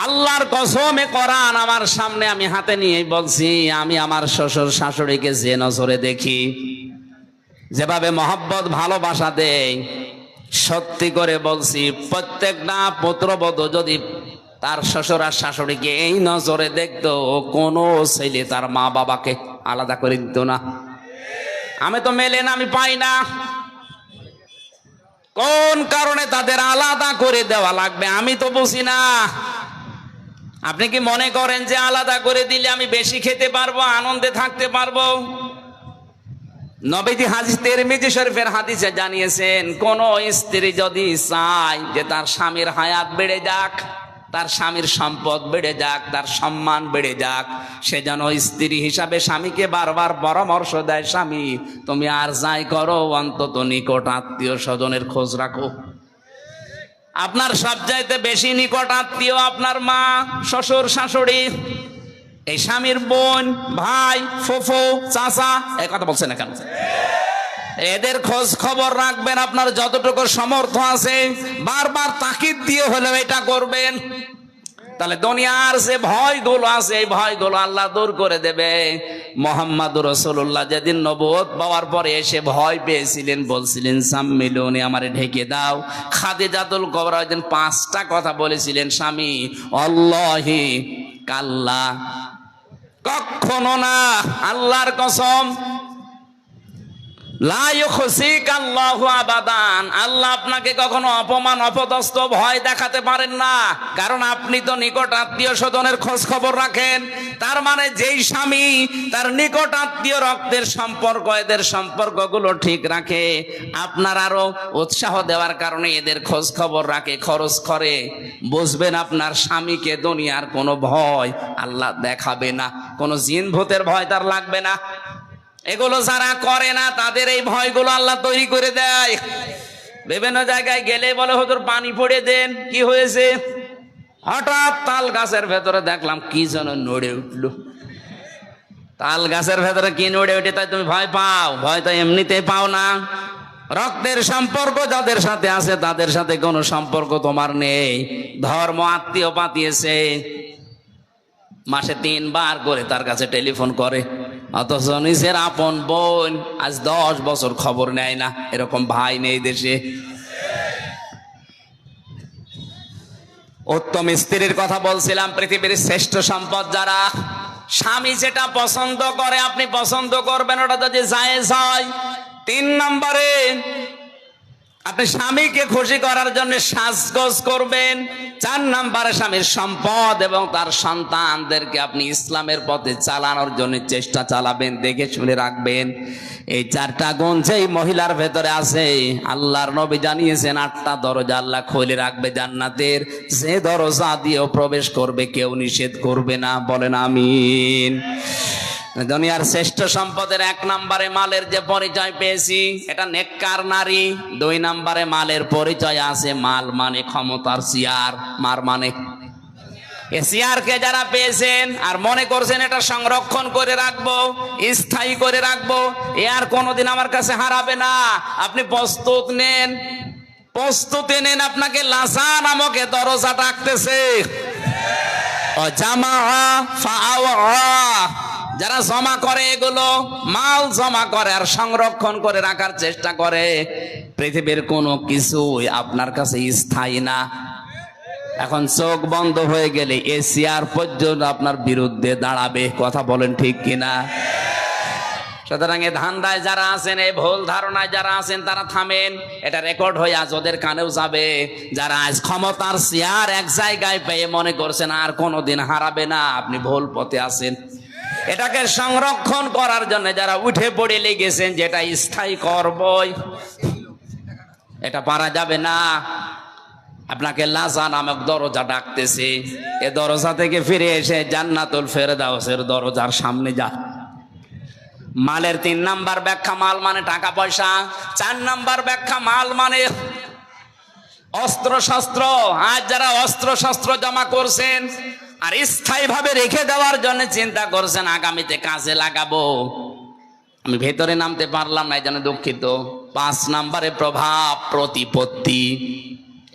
আল্লাহর কসমে কোরআন আমার সামনে আমি হাতে নিয়ে বলছি, আমি আমার শ্বশুর শাশুড়িকে যে নজরে দেখি, যেভাবে মহব্বত ভালোবাসা দেই, সত্যি করে বলছি প্রত্যেকটা পুত্রবধূ যদি তার শ্বশুর আর শাশুড়িকে এই নজরে দেখতো, কোনো ছেলে তার মা বাবাকে আলাদা করে দিত না। আমি তো মেলে না, আমি পাই না। কোন কারণে তাদের আলাদা করে দেওয়া লাগবে আমি তো বুঝি না। আপনি কি মনে করেন যে আলাদা করে দিলে আমি বেশি খেতে পারবো, আনন্দে থাকতে পারবো? নবীজি হাদিস তিরমিজি শরীফের হাদিসে জানিয়েছেন, কোন স্ত্রী যদি চায় যে তার স্বামীর হায়াত বেড়ে যাক, তার স্বামীর সম্পদ বেড়ে যাক, তার সম্মান বেড়ে যাক, সে যেন স্ত্রী হিসাবে স্বামীকে বারবার পরামর্শ দেয়, স্বামী তুমি আর যাই করো অন্তত নিকট আত্মীয় স্বজনের খোঁজ রাখো। আপনার সবচাইতে বেশি নিকট আত্মীয় আপনার মা, শ্বশুর শাশুড়ি, এই স্বামীর বোন, ভাই, ফুফু, চাচা, এই কথা বলছেন না কেন? এদের খোঁজ খবর রাখবেন আপনার যতটুকু সামর্থ্য আছে, বারবার তাকিদ দিয়ে হলেও এটা করবেন। তাহলে দুনিয়ার যে ভয়গুলো আছে এই ভয়গুলো আল্লাহ দূর করে দেবে। মুহাম্মদুর রাসূলুল্লাহ যেদিন নবুয়ত পাওয়ার পরে এসে ভয় পেয়েছিলেন, বলছিলেন সাম্মিলুনি, আমারে ঢেকে দাও। খাদিজাতুল কুবরা ওইদিন 5টা কথা বলেছিলেন, স্বামী আল্লাহি কাল্লা, কখনো না, আল্লাহর কসম, লা ইউখসিক আল্লাহু আবাদান, আল্লাহ আপনাকে কখনো অপমান অপদস্থ ভয় দেখাতে পারেন না, কারণ আপনি তো নিকট আত্মীয় স্বজনের খোঁজ খবর রাখেন। তার মানে যেই স্বামী তার নিকট আত্মীয় রক্তের সম্পর্ক, এদের সম্পর্কগুলো ঠিক রাখে, আপনার আরো উৎসাহ দেওয়ার কারণে এদের খোঁজ খবর রাখে, খরচ করে, বুঝবেন আপনার স্বামীকে দুনিয়ার কোনো ভয় আল্লাহ দেখাবে না, কোনো জিন ভূতের ভয় তার লাগবে না। এগুলো যারা করে না তাদের এই ভয়গুলো আল্লাহ তৈরি করে দেয়। বিভিন্ন জায়গায় গেলে বলে হুজুর পানি পড়ে দেন, কি হয়েছে? হঠাৎ তাল গাছের ভেতরে দেখলাম কি যেন নড়ে উঠলো। তাল গাছের ভেতরে কি নড়ে উঠে তাই তুমি ভয় পাও? ভয় তো এমনিতেই পাও না। রক্তের সম্পর্ক যাদের সাথে আছে তাদের সাথে কোনো সম্পর্ক তোমার নেই। ধর্ম আত্মীয় পাতিয়েছে, মাসে 3 বার করে তার কাছে টেলিফোন করে, অথচ নিজের আপন বোন আজ 10 বছর খবর নেয় না। এরকম ভাই নেই দেশে। উত্তম স্ত্রীর কথা বলছিলাম, পৃথিবীর শ্রেষ্ঠ সম্পদ যারা, স্বামী যেটা পছন্দ করে আপনি পছন্দ করবেন, ওটা যদি জায়েজ হয়। 3 নম্বরে আপনি স্বামীকে খুশি করার জন্য সাজগোজ করবেন। 4 নম্বরে স্বামীর সম্পদ এবং তার সন্তানদেরকে আপনি ইসলামের পথে চালানোর জন্য চেষ্টা চালাবেন, দেখে শুনে রাখবেন। এই 4টা গুণ যেই মহিলার ভেতরে আছে, আল্লাহর নবী জানিয়েছেন 8টা দরজা আল্লাহ খুলে রাখবে জান্নাতের, যে দরজা দিয়েও প্রবেশ করবে কেউ নিষেধ করবে না। বলেন আমিন। দুনিয়ার শ্রেষ্ঠ সম্পদের 1 নম্বরে মালের যে পরিচয় পেয়েছি, এটা নেককার নারী। 2 নম্বরে মালের পরিচয় আছে, মাল মানে ক্ষমতার চেয়ার, মার মানে এ চেয়ারকে যারা পেয়েছেন আর মনে করছেন এটা সংরক্ষণ করে রাখবো, স্থায়ী করে রাখবো, এ আর কোনোদিন আমার কাছে হারাবে না। আপনি প্রস্তুতি নেন, আপনাকে লাসা নামক এ দরজা ডাকতেছে। ও জামা যারা জমা করে, এগুলো মাল জমা করে আর সংরক্ষণ করে রাখার চেষ্টা করে, পৃথিবীর কোনো কিছুই আপনার কাছে স্থায়ী না। এখন চোখ বন্ধ হয়ে গেলে এ চেয়ার পর্যন্ত আপনার বিরুদ্ধে দাঁড়াবে। কথা বলেন ঠিক কিনা? সুতরাং এ ধান্দায় যারা আছেন, এই ভুল ধারণায় যারা আছেন, তারা থামেন। এটা রেকর্ড হয়ে আজ ওদের কানেও যাবে। যারা আজ ক্ষমতার চেয়ার এক জায়গায় পেয়ে মনে করছেন আর কোনোদিন হারাবে না, আপনি ভুল পথে আছেন। এটাকে সংরক্ষণ করার জন্য যারা উঠে পড়ে লেগেছেন, যেটা স্থায়ী করবই, এটা পারা যাবে না। আপনাকে লাজা নামক দরজা ডাকতেছে। এ দরজা থেকে ফিরে এসে জান্নাতুল ফেরদাউসের দরজার সামনে যা। মালের 3 নাম্বার ব্যাখ্যা, মাল মানে টাকা পয়সা। 4 নাম্বার ব্যাখ্যা, মাল মানে অস্ত্র শস্ত্র। আজ যারা অস্ত্র শস্ত্র জমা করছেন আর স্থায়ী ভাবে রেখে দেওয়ার জন্য চিন্তা করছেন আগামীতে কাজে লাগাবো, আমি ভেতরে নামতে পারলাম না, এই জন্য দুঃখিত। 5 নাম্বারে প্রভাব প্রতিপত্তি।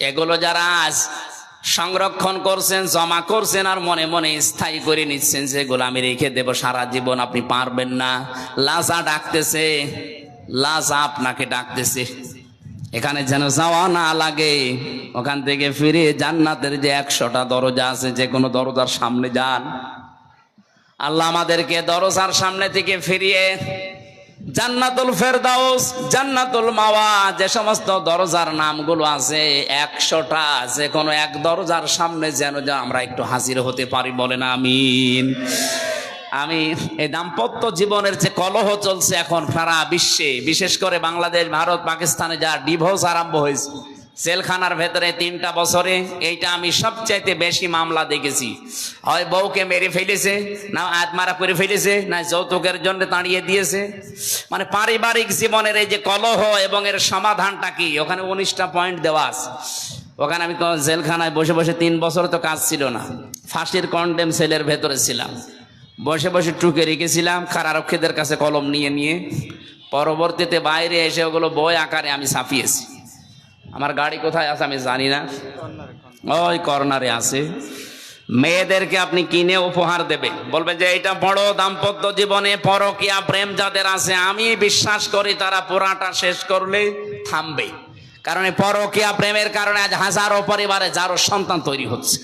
এগুলো যারা আজ সংরক্ষণ করছেন, জমা করছেন আর মনে মনে স্থায়ী করে নিচ্ছেন, যেগুলো আমি রেখে দেব সারা জীবন, আপনি পারবেন না। লাজা ডাকতেছে, লাজা আপনাকে ডাকতেছে। এখানে যেন যাওয়া না লাগে, ওখান থেকে ফিরে জান্নাতের যে 100টা দরজা আছে, যে কোনো দরজার সামনে যান। আল্লাহ আমাদেরকে দরজার সামনে থেকে ফিরিয়ে জান্নাতুল ফেরদাউস, জান্নাতুল মাওয়া, যে সমস্ত দরজার নামগুলো আছে 100টা, যে কোনো এক দরজার সামনে যেন আমরা একটু হাজির হতে পারি। বলেন আমিন। আমি এই দাম্পত্য জীবনের যে কলহ চলছে এখন সারা বিশ্বে, বিশেষ করে বাংলাদেশ, ভারত, পাকিস্তানে যা ডিভোর্স আরম্ভ হয়েছে, জেলখানার ভেতরে 3টা বছরে এইটা আমি সবচাইতে বেশি মামলা দেখেছি। হয় বউকে মেরে ফেলেছে, না আত্মারা করে ফেলেছে, না যৌতুকের জন্য তাড়িয়ে দিয়েছে। মানে পারিবারিক জীবনের এই যে কলহ এবং এর সমাধানটা কি, ওখানে 19টা পয়েন্ট দেওয়া আছে। ওখানে আমি জেলখানায় বসে বসে 3 বছর তো কাজ ছিল না, ফাঁসির কন্ডেম সেলের ভেতরে ছিলাম, বসে বসে টুকে রেখেছিলাম কারারক্ষীদের কাছে কলম নিয়ে নিয়ে। পরবর্তীতে বাইরে এসে ওগুলো বই আকারে আমি ছাপিয়েছি। আমার গাড়ি কোথায় আছে আমি জানি না, ওই কর্নারে আছে। মেয়েদেরকে আপনি কিনে উপহার দেবে, বলবেন যে এটা বড় দাম্পত্য জীবনে পরকীয়া প্রেম যাদের আছে, আমি বিশ্বাস করি তারা পুরাটা শেষ করলে থামবে। কারণ এই পরকীয়া প্রেমের কারণে আজ হাজারো পরিবারে যারও সন্তান তৈরি হচ্ছে।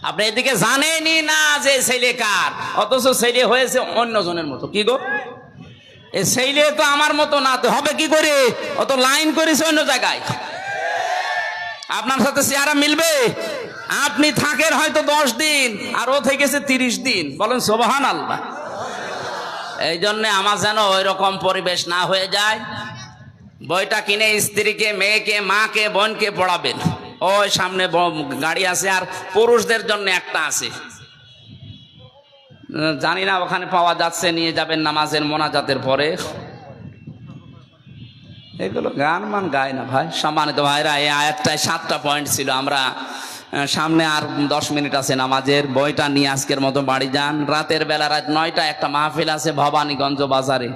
আপনি এদিকে জানেনই না যে ছেলে কার, অথচ ছেলে হয়েছে অন্যজনের মতো। কি গো, এই ছেলে তো আমার মতো না, তো হবে কি করে? অত লাইন করেছে অন্য জায়গায়, আপনার সাথে চেহারা মিলবে? আপনি থাকেন হয়তো 10 দিন আর ও থেকেছে 30 দিন। বলেন সুবহানাল্লাহ। এই জন্য আমার যেন ওই রকম পরিবেশ না হয়ে যায়। বইটা কিনে স্ত্রীকে, মেয়েকে, মাকে, বোনকে পড়াবেন। ওই সামনে গাড়ি আছে, আর পুরুষদের জন্য একটা আছে, জানি না ওখানে পাওয়া যাচ্ছে, নিয়ে যাবেন নামাজের মোনাজাতের পরে। এগুলো গান মান গায় না ভাই। সম্মানিত ভাইরা, এই আয়াতটায় 7টা পয়েন্ট ছিল। আমরা সামনে আর 10 মিনিট আছে নামাজের। বইটা নিয়ে আজকের মতো বাড়ি যান। রাতের বেলা রাত 9টা একটা মাহফিল আছে ভবানীগঞ্জ বাজারে,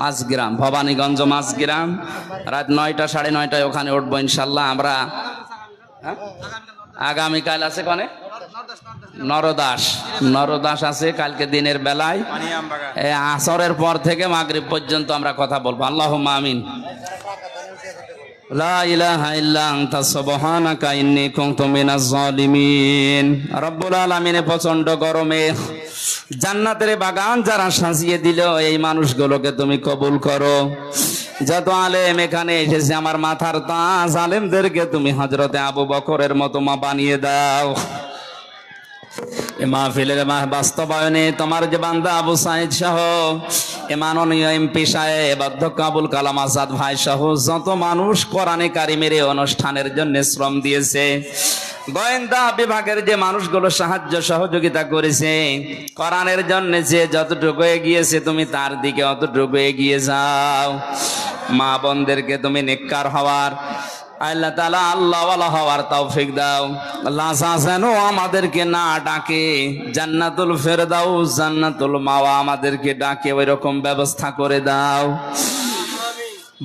মাঝগ্রাম, ভবানীগঞ্জ মাঝগ্রাম। রাত 9টা 9:30টায় ওখানে উঠবো ইনশাল্লাহ। আমরা আগামীকাল আছে কনে নরদাস আছে কালকে দিনের বেলায়, আসরের পর থেকে মাগরিব পর্যন্ত আমরা কথা বলবো। আল্লাহুম্মা আমিন। লা ইলাহা ইল্লা আনতা সুবহানাকা ইন্নী কুনতু মিনাজ জালিমিন। রব্বুল আলামিন প্রচন্ড গরমে জান্নাতের বাগান যারা সাজিয়ে দিল এই মানুষগুলোকে তুমি কবুল করো। যত আলেম এখানে এসেছে আমার মাথার তাজ, আলেমদেরকে তুমি হযরতে আবু বকরের মতো মা বানিয়ে দাও। এ মাহফিলের বাস্তবায়নে তোমার যে বান্দা আবু সাইদ সহ এ মাননীয় এমপি সাহেব অধ্যক্ষ আবুল কালাম আজাদ ভাই সহ যত মানুষ কোরআনে কারিমের এই অনুষ্ঠানের জন্য শ্রম দিয়েছে, গোয়েন্দা বিভাগের যে মানুষগুলো সাহায্য সহযোগিতা করেছে, কোরআনের জন্য যে যতটুকু এগিয়েছে তুমি তার দিকে অতটুকু এগিয়ে যাও। মা বোনদেরকে তুমি নেককার হওয়ার, আল্লাহ তাআলা আল্লাহওয়ালা হওয়ার তৌফিক দাও। লাজা যেন আমাদেরকে না ডাকে, জান্নাতুল ফেরদাউস জান্নাতুল মাওয়া আমাদেরকে ডাকে, ওই রকম ব্যবস্থা করে দাও।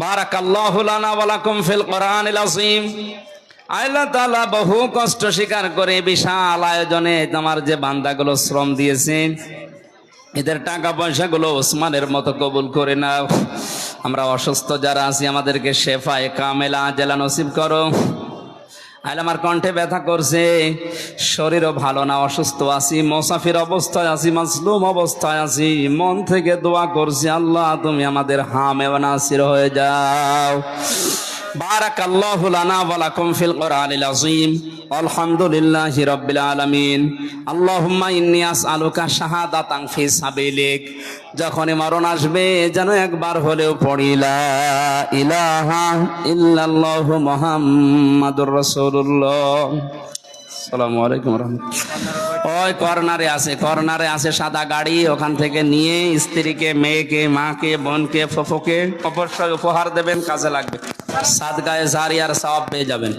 বারাকাল্লাহু লানা ওয়া লাকুম ফিল কোরআনিল আযীম। আল্লাহ তাআলা বহু কষ্ট স্বীকার করে বিশাল আয়োজনে তোমার যে বান্দাগুলো শ্রম দিয়েছেন এদের টাকা পয়সাগুলো ওসমানের মতো কবুল করে নাও। আমরা অসুস্থ যারা আছি আমাদেরকে শেফায়ে কামেলা আজেলা নসিব করো। আল্লাহ আমার কণ্ঠে ব্যথা করছে, শরীরও ভালো না, অসুস্থ আছি, মুসাফির অবস্থায় আছি, মাজলুম অবস্থায় আছি, মন থেকে দোয়া করছি আল্লাহ তুমি আমাদের হামে ওয়া নাসির হয়ে যাও। বারাকাল্লাহু লানা ওয়া লাকুম ফিল কোরআনিল আযীম। আলহামদুলিল্লাহি রাব্বিল আলামিন। আল্লাহুম্মা ইন্নী আসআলুকা শাহাদাতান ফি সাবিলিক। যখনই মরণ আসবে যেন একবার হলেও পড়ি লা ইলাহা ইল্লাল্লাহু মুহাম্মাদুর রাসূলুল্লাহ। আসসালামু আলাইকুম ওয়া রাহমাতুল্লাহ। ওই কর্নারে আছে সাদা গাড়ি, ওখান থেকে নিয়ে স্ত্রীকে, মেয়েকে, মাকে, বোনকে, ফুফুকে অবশ্যই উপহার দেবেন, কাজে লাগবে। সাদগায়ে জারিয়ার সওয়াব পেয়ে যাবেন।